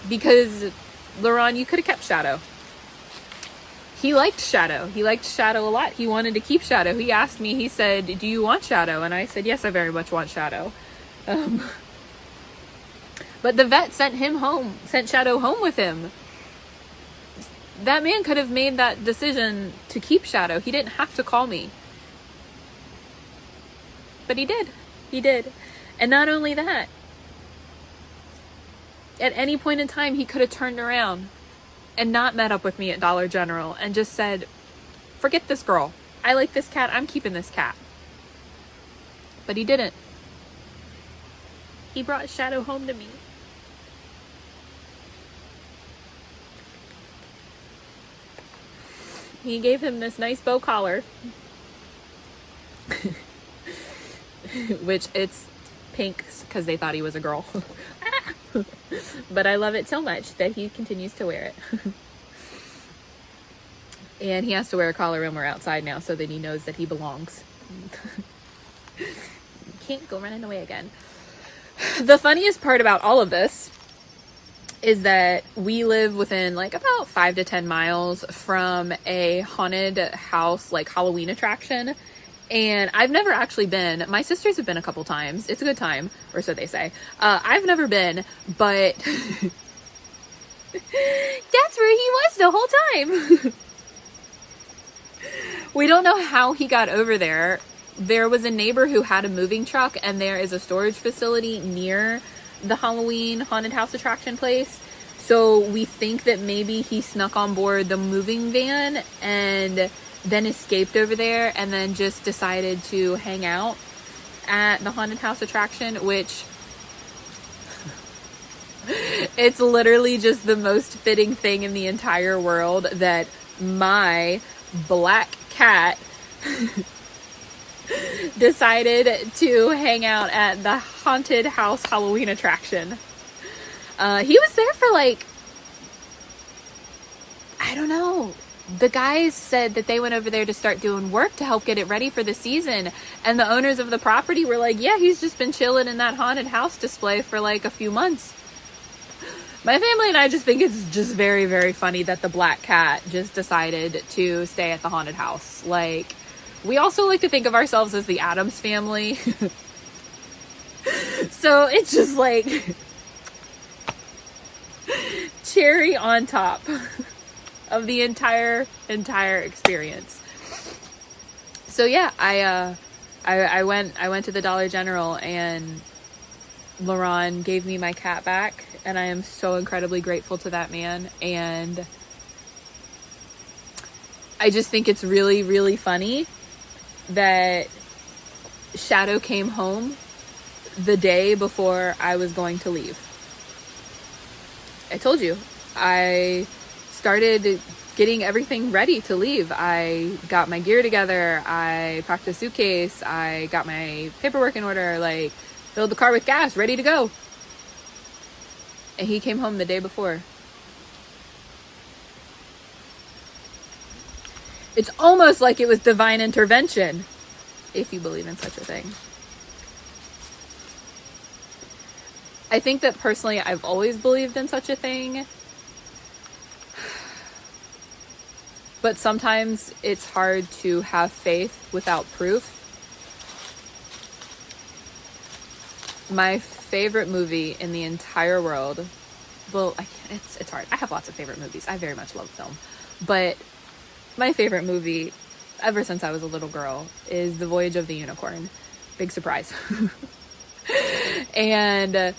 because LaRon, you could have kept Shadow. He liked Shadow. He liked Shadow a lot. He wanted to keep Shadow. He asked me, he said, do you want Shadow? And I said, yes, I very much want Shadow. But the vet sent Shadow home with him. That man could have made that decision to keep Shadow. He didn't have to call me. But he did. He did. And not only that, at any point in time, he could have turned around and not met up with me at Dollar General and just said, forget this girl. I like this cat. I'm keeping this cat. But he didn't. He brought Shadow home to me. He gave him this nice bow collar, which it's pink because they thought he was a girl. But I love it so much that he continues to wear it. And he has to wear a collar when we're outside now so that he knows that he belongs. Can't go running away again. The funniest part about all of this is that we live within like about 5 to 10 miles from a haunted house, like Halloween attraction. And I've never actually been. My sisters have been a couple times. It's a good time, or so they say. I've never been, but that's where he was the whole time. We don't know how he got over there. There was a neighbor who had a moving truck, and there is a storage facility near the Halloween haunted house attraction place. So we think that maybe he snuck on board the moving van and then escaped over there and then just decided to hang out at the haunted house attraction, which it's literally just the most fitting thing in the entire world that my black cat decided to hang out at the haunted house Halloween attraction. He was there for like, I don't know. The guys said that they went over there to start doing work to help get it ready for the season. And the owners of the property were like, yeah, he's just been chilling in that haunted house display for like a few months. My family and I just think it's just very, very funny that the black cat just decided to stay at the haunted house. Like, we also like to think of ourselves as the Addams family. So it's just like cherry on top of the entire experience. So yeah, I went to the Dollar General and Laurent gave me my cat back, and I am so incredibly grateful to that man. And I just think it's really, really funny that Shadow came home the day before I was going to leave. I told you, I started getting everything ready to leave. I got my gear together, I packed a suitcase, I got my paperwork in order, like filled the car with gas, ready to go. And he came home the day before. It's almost like it was divine intervention, if you believe in such a thing. I think that personally, I've always believed in such a thing. But sometimes it's hard to have faith without proof. My favorite movie in the entire world, well, it's hard. I have lots of favorite movies. I very much love film. But my favorite movie, ever since I was a little girl, is The Voyage of the Unicorn. Big surprise. And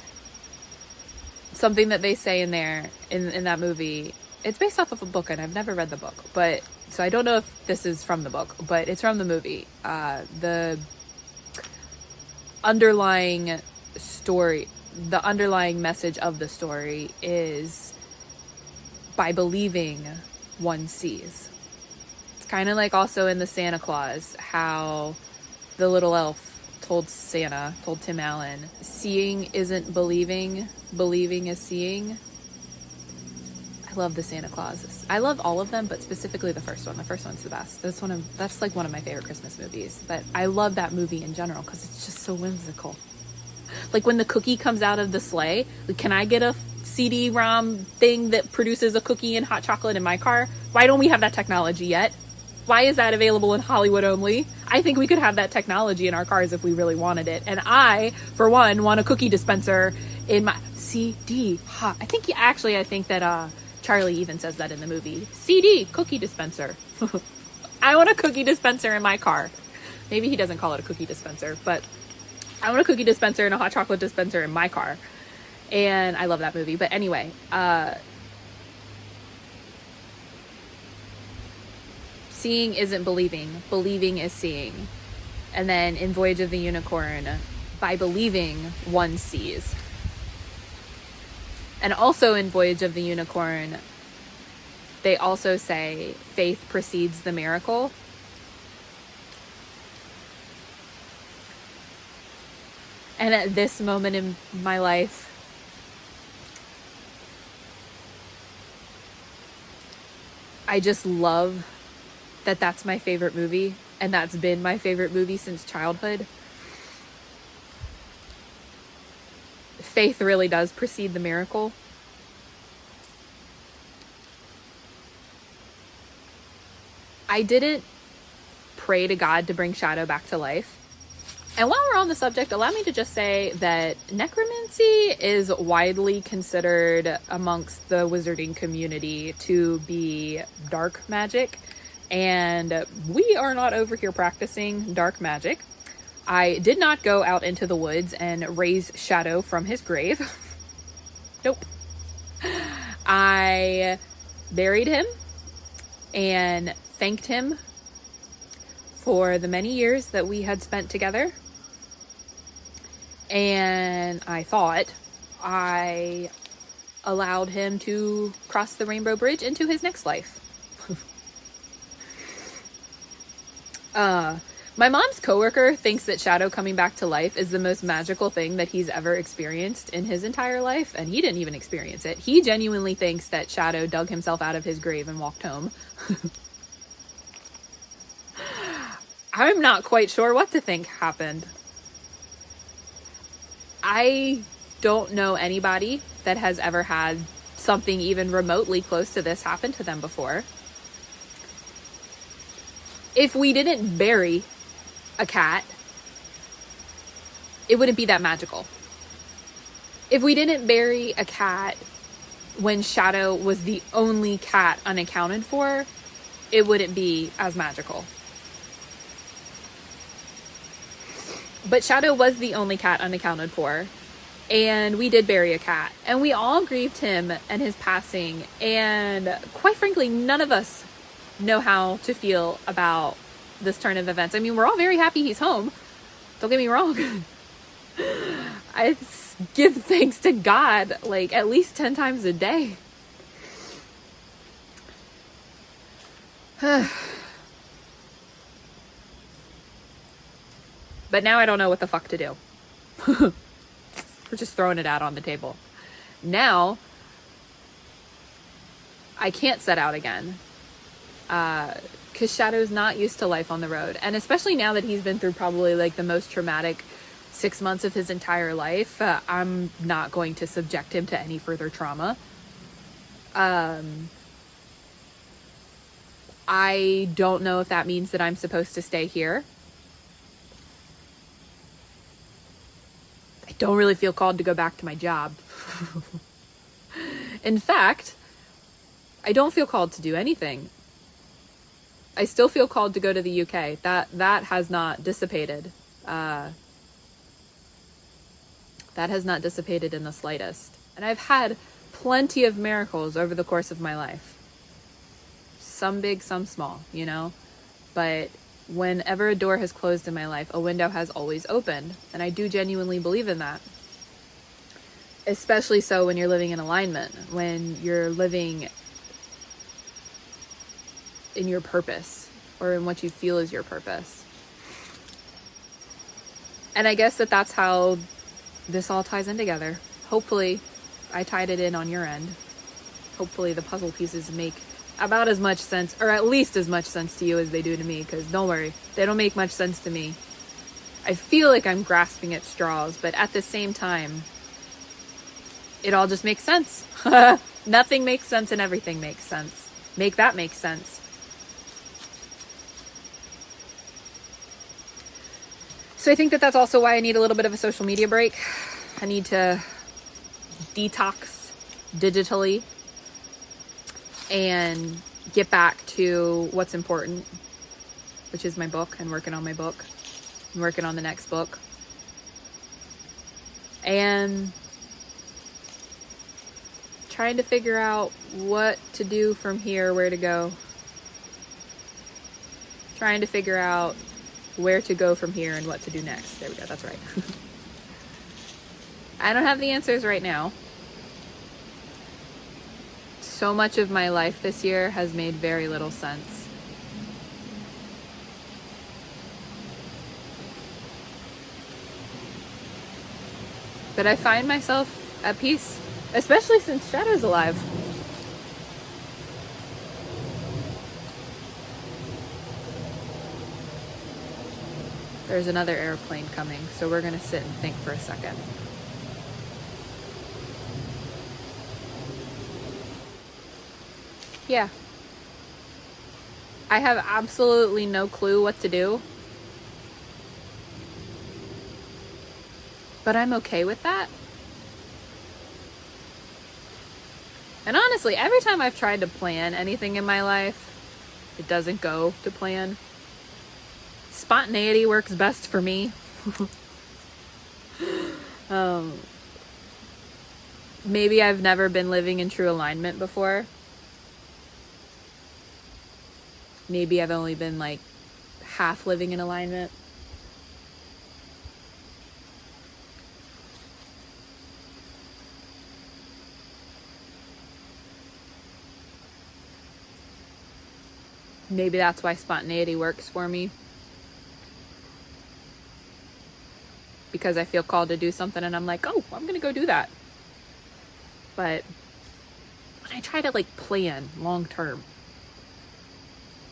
something that they say in there, in that movie, it's based off of a book, and I've never read the book, but so I don't know if this is from the book, but it's from the movie. The underlying story, the underlying message of the story is, by believing, one sees. It's kind of like also in the Santa Claus, how the little elf told Tim Allen, seeing isn't believing, believing is seeing. I love the Santa Claus. I love all of them, but specifically the first one. The first one's the best. That's like one of my favorite Christmas movies. But I love that movie in general because it's just so whimsical. Like when the cookie comes out of the sleigh, like, can I get a CD-ROM thing that produces a cookie and hot chocolate in my car? Why don't we have that technology yet? Why is that available in Hollywood only? I think we could have that technology in our cars if we really wanted it. And I, for one, want a cookie dispenser in my CD. I think that Charlie even says that in the movie. CD, cookie dispenser. I want a cookie dispenser in my car. Maybe he doesn't call it a cookie dispenser, but I want a cookie dispenser and a hot chocolate dispenser in my car. And I love that movie. But anyway, seeing isn't believing, believing is seeing. And then in Voyage of the Unicorn, by believing, one sees. And also in Voyage of the Unicorn, they also say faith precedes the miracle. And at this moment in my life, I just love that that's my favorite movie, and that's been my favorite movie since childhood. Faith really does precede the miracle. I didn't pray to God to bring Shadow back to life. And while we're on the subject, allow me to just say that necromancy is widely considered amongst the wizarding community to be dark magic. And we are not over here practicing dark magic. I did not go out into the woods and raise Shadow from his grave. Nope. I buried him and thanked him for the many years that we had spent together. And I thought I allowed him to cross the Rainbow Bridge into his next life. My mom's coworker thinks that Shadow coming back to life is the most magical thing that he's ever experienced in his entire life, and he didn't even experience it. He genuinely thinks that Shadow dug himself out of his grave and walked home. I'm not quite sure what to think happened. I don't know anybody that has ever had something even remotely close to this happen to them before. If we didn't bury a cat, it wouldn't be that magical. If we didn't bury a cat when Shadow was the only cat unaccounted for, it wouldn't be as magical. But Shadow was the only cat unaccounted for, and we did bury a cat, and we all grieved him and his passing, and quite frankly, none of us know how to feel about this turn of events. I mean, we're all very happy he's home. Don't get me wrong. I give thanks to God like at least 10 times a day. But now I don't know what the fuck to do. We're just throwing it out on the table. Now, I can't set out again. Because Shadow's not used to life on the road. And especially now that he's been through probably like the most traumatic 6 months of his entire life, I'm not going to subject him to any further trauma. I don't know if that means that I'm supposed to stay here. I don't really feel called to go back to my job. In fact, I don't feel called to do anything. I still feel called to go to the UK. That has not dissipated. That has not dissipated in the slightest. And I've had plenty of miracles over the course of my life. Some big, some small, you know? But whenever a door has closed in my life, a window has always opened. And I do genuinely believe in that. Especially so when you're living in alignment, when you're living in your purpose, or in what you feel is your purpose. And I guess that's how this all ties in together. Hopefully I tied it in on your end. Hopefully the puzzle pieces make about as much sense, or at least as much sense to you as they do to me, because don't worry, they don't make much sense to me. I feel like I'm grasping at straws, but at the same time, it all just makes sense. Nothing makes sense and everything makes sense. Make that make sense. So I think that that's also why I need a little bit of a social media break. I need to detox digitally and get back to what's important, which is my book, and working on my book, and working on the next book. And trying to figure out what to do from here, where to go. Trying to figure out where to go from here and what to do next. There we go, that's right. I don't have the answers right now. So much of my life this year has made very little sense. But I find myself at peace, especially since Shadow's alive. There's another airplane coming, so we're gonna sit and think for a second. Yeah. I have absolutely no clue what to do. But I'm okay with that. And honestly, every time I've tried to plan anything in my life, it doesn't go to plan. Spontaneity works best for me. Maybe I've never been living in true alignment before. Maybe I've only been like half living in alignment. Maybe that's why spontaneity works for me. because I feel called to do something and I'm like, oh, I'm going to go do that. But when I try to like plan long term,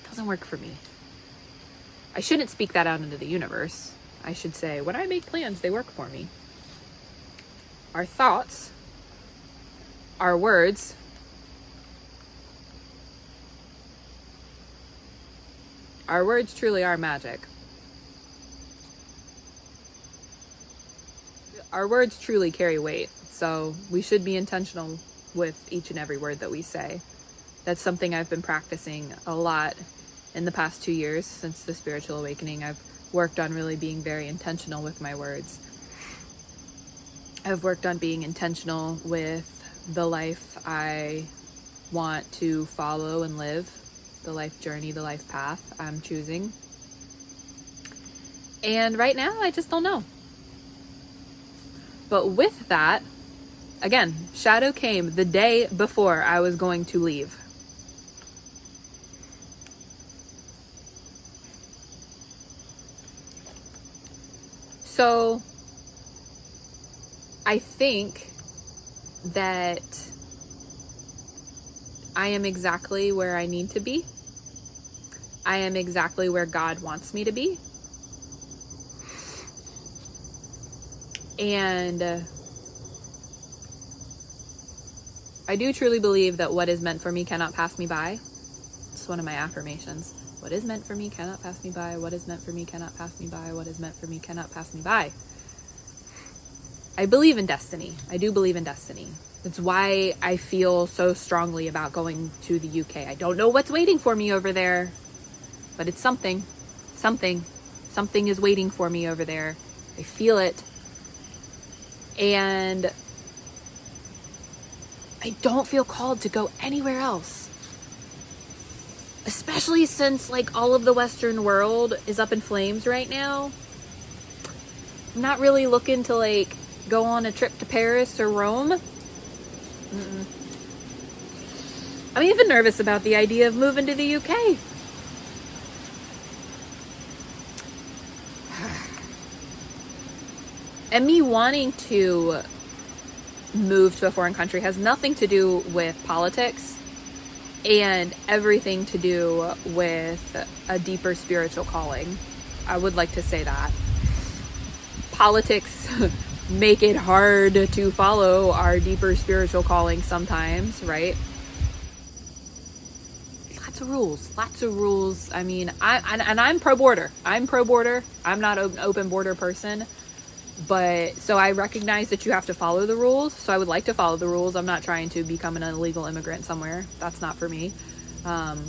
it doesn't work for me. I shouldn't speak that out into the universe. I should say, when I make plans, they work for me. Our thoughts, our words, truly are magic. Our words truly carry weight, so we should be intentional with each and every word that we say. That's something I've been practicing a lot in the past 2 years since the spiritual awakening. I've worked on really being very intentional with my words. I've worked on being intentional with the life I want to follow and live, the life journey, the life path I'm choosing. And right now, I just don't know. But with that, again, shadow came the day before I was going to leave. So I think that I am exactly where I need to be. I am exactly where God wants me to be. And I do truly believe that what is meant for me cannot pass me by. It's one of my affirmations. What is meant for me cannot pass me by. What is meant for me cannot pass me by. What is meant for me cannot pass me by. I believe in destiny. I do believe in destiny. That's why I feel so strongly about going to the UK. I don't know what's waiting for me over there, but it's something. Something is waiting for me over there. I feel it. And I don't feel called to go anywhere else. Especially since like all of the Western world is up in flames right now. I'm not really looking to like go on a trip to Paris or Rome. I'm even nervous about the idea of moving to the UK. And me wanting to move to a foreign country has nothing to do with politics and everything to do with a deeper spiritual calling. I would like to say that. Politics make it hard to follow our deeper spiritual calling sometimes, right? Lots of rules. I mean, I'm pro-border. I'm not an open border person. But so I recognize that you have to follow the rules. So I would like to follow the rules. I'm not trying to become an illegal immigrant somewhere. That's not for me. But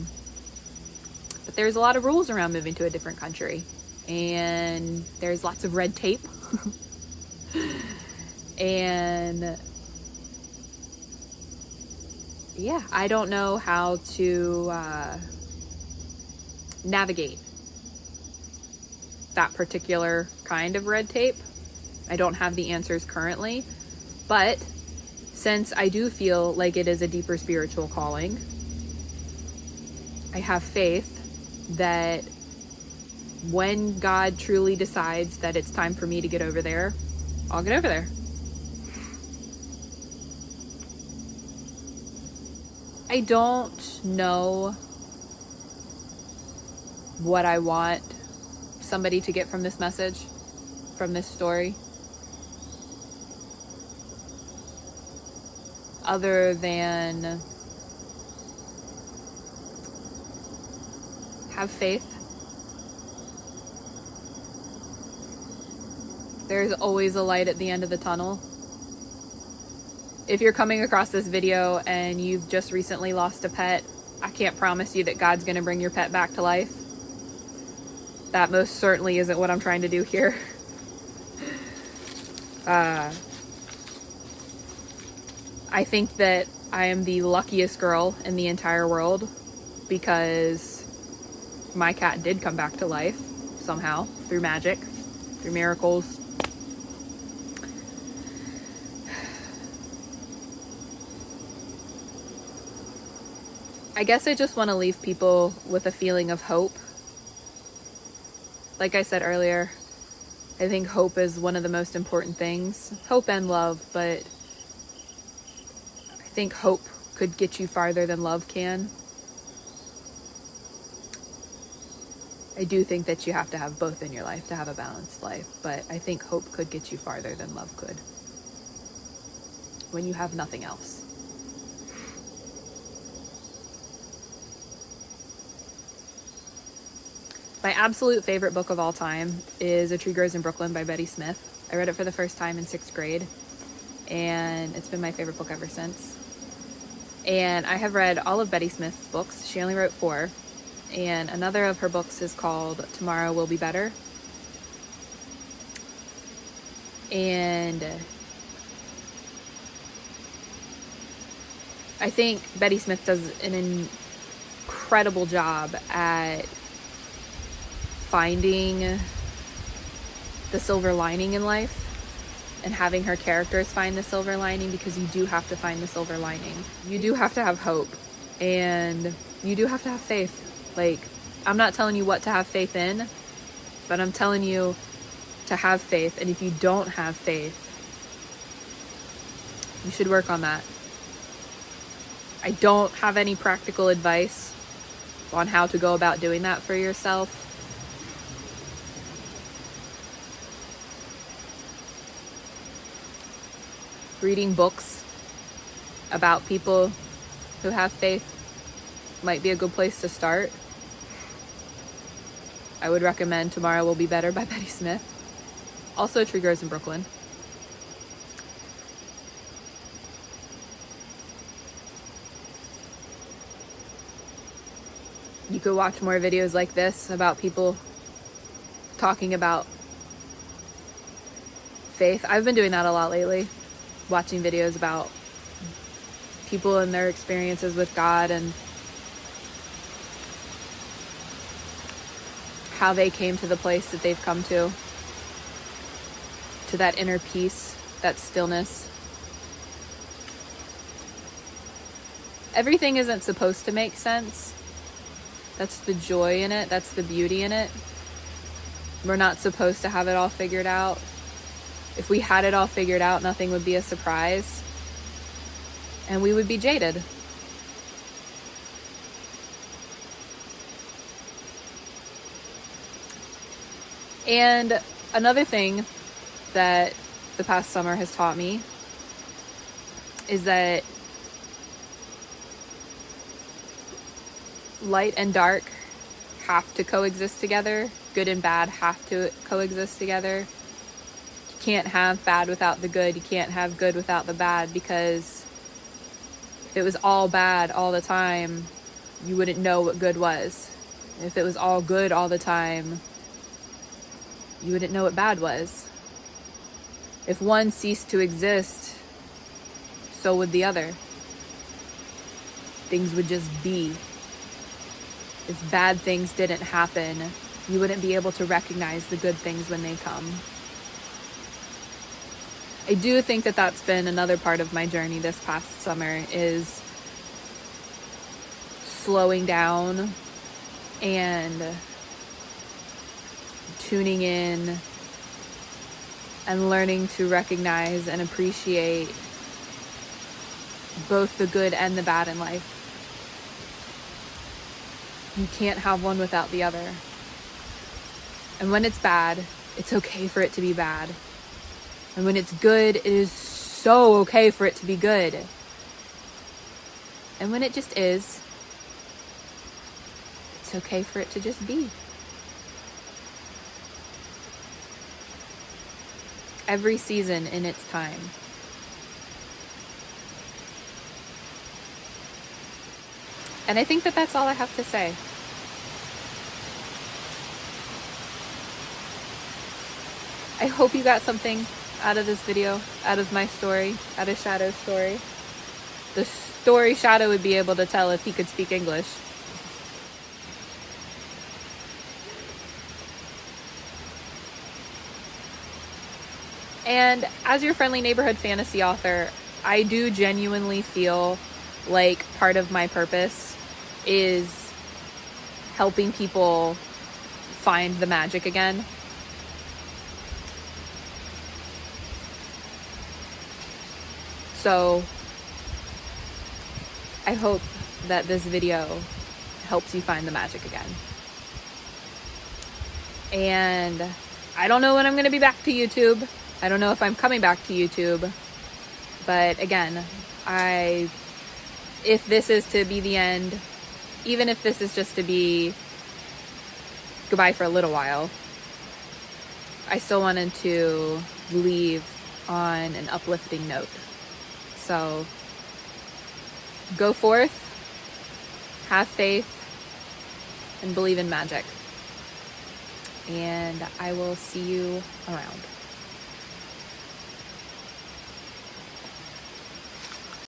there's a lot of rules around moving to a different country. And there's lots of red tape. And yeah, I don't know how to navigate that particular kind of red tape. I don't have the answers currently, but since I do feel like it is a deeper spiritual calling, I have faith that when God truly decides that it's time for me to get over there, I'll get over there. I don't know what I want somebody to get from this message, from this story, other than have faith. There's always a light at the end of the tunnel. If you're coming across this video and you've just recently lost a pet, I can't promise you that God's going to bring your pet back to life. That most certainly isn't what I'm trying to do here. I think that I am the luckiest girl in the entire world because my cat did come back to life somehow through magic, through miracles. I guess I just want to leave people with a feeling of hope. Like I said earlier, I think hope is one of the most important things. Hope and love, but I think hope could get you farther than love can. I do think that you have to have both in your life to have a balanced life, but I think hope could get you farther than love could when you have nothing else. My absolute favorite book of all time is A Tree Grows in Brooklyn by Betty Smith. I read it for the first time in 6th grade, and it's been my favorite book ever since. And I have read all of Betty Smith's books. She only wrote 4. And another of her books is called Tomorrow Will Be Better. And I think Betty Smith does an incredible job at finding the silver lining in life and having her characters find the silver lining, because you do have to find the silver lining. You do have to have hope, and you do have to have faith. Like, I'm not telling you what to have faith in, but I'm telling you to have faith. And if you don't have faith, you should work on that. I don't have any practical advice on how to go about doing that for yourself. Reading books about people who have faith might be a good place to start. I would recommend Tomorrow Will Be Better by Betty Smith. Also, A Tree Grows in Brooklyn. You could watch more videos like this about people talking about faith. I've been doing that a lot lately, watching videos about people and their experiences with God and how they came to the place that they've come to that inner peace, that stillness. Everything isn't supposed to make sense. That's the joy in it. That's the beauty in it. We're not supposed to have it all figured out. If we had it all figured out, nothing would be a surprise, and we would be jaded. And another thing that the past summer has taught me is that light and dark have to coexist together. Good and bad have to coexist together. You can't have bad without the good. You can't have good without the bad, because if it was all bad all the time, you wouldn't know what good was. If it was all good all the time, you wouldn't know what bad was. If one ceased to exist, so would the other. Things would just be. If bad things didn't happen, you wouldn't be able to recognize the good things when they come. I do think that that's been another part of my journey this past summer, is slowing down and tuning in and learning to recognize and appreciate both the good and the bad in life. You can't have one without the other. And when it's bad, it's okay for it to be bad. And when it's good, it is so okay for it to be good. And when it just is, it's okay for it to just be. Every season in its time. And I think that that's all I have to say. I hope you got something out of this video, out of my story, out of Shadow's story. The story Shadow would be able to tell if he could speak English. And as your friendly neighborhood fantasy author, I do genuinely feel like part of my purpose is helping people find the magic again. So I hope that this video helps you find the magic again. And I don't know when I'm going to be back to YouTube. I don't know if I'm coming back to YouTube. But again, if this is to be the end, even if this is just to be goodbye for a little while, I still wanted to leave on an uplifting note. So go forth, have faith, and believe in magic. And I will see you around.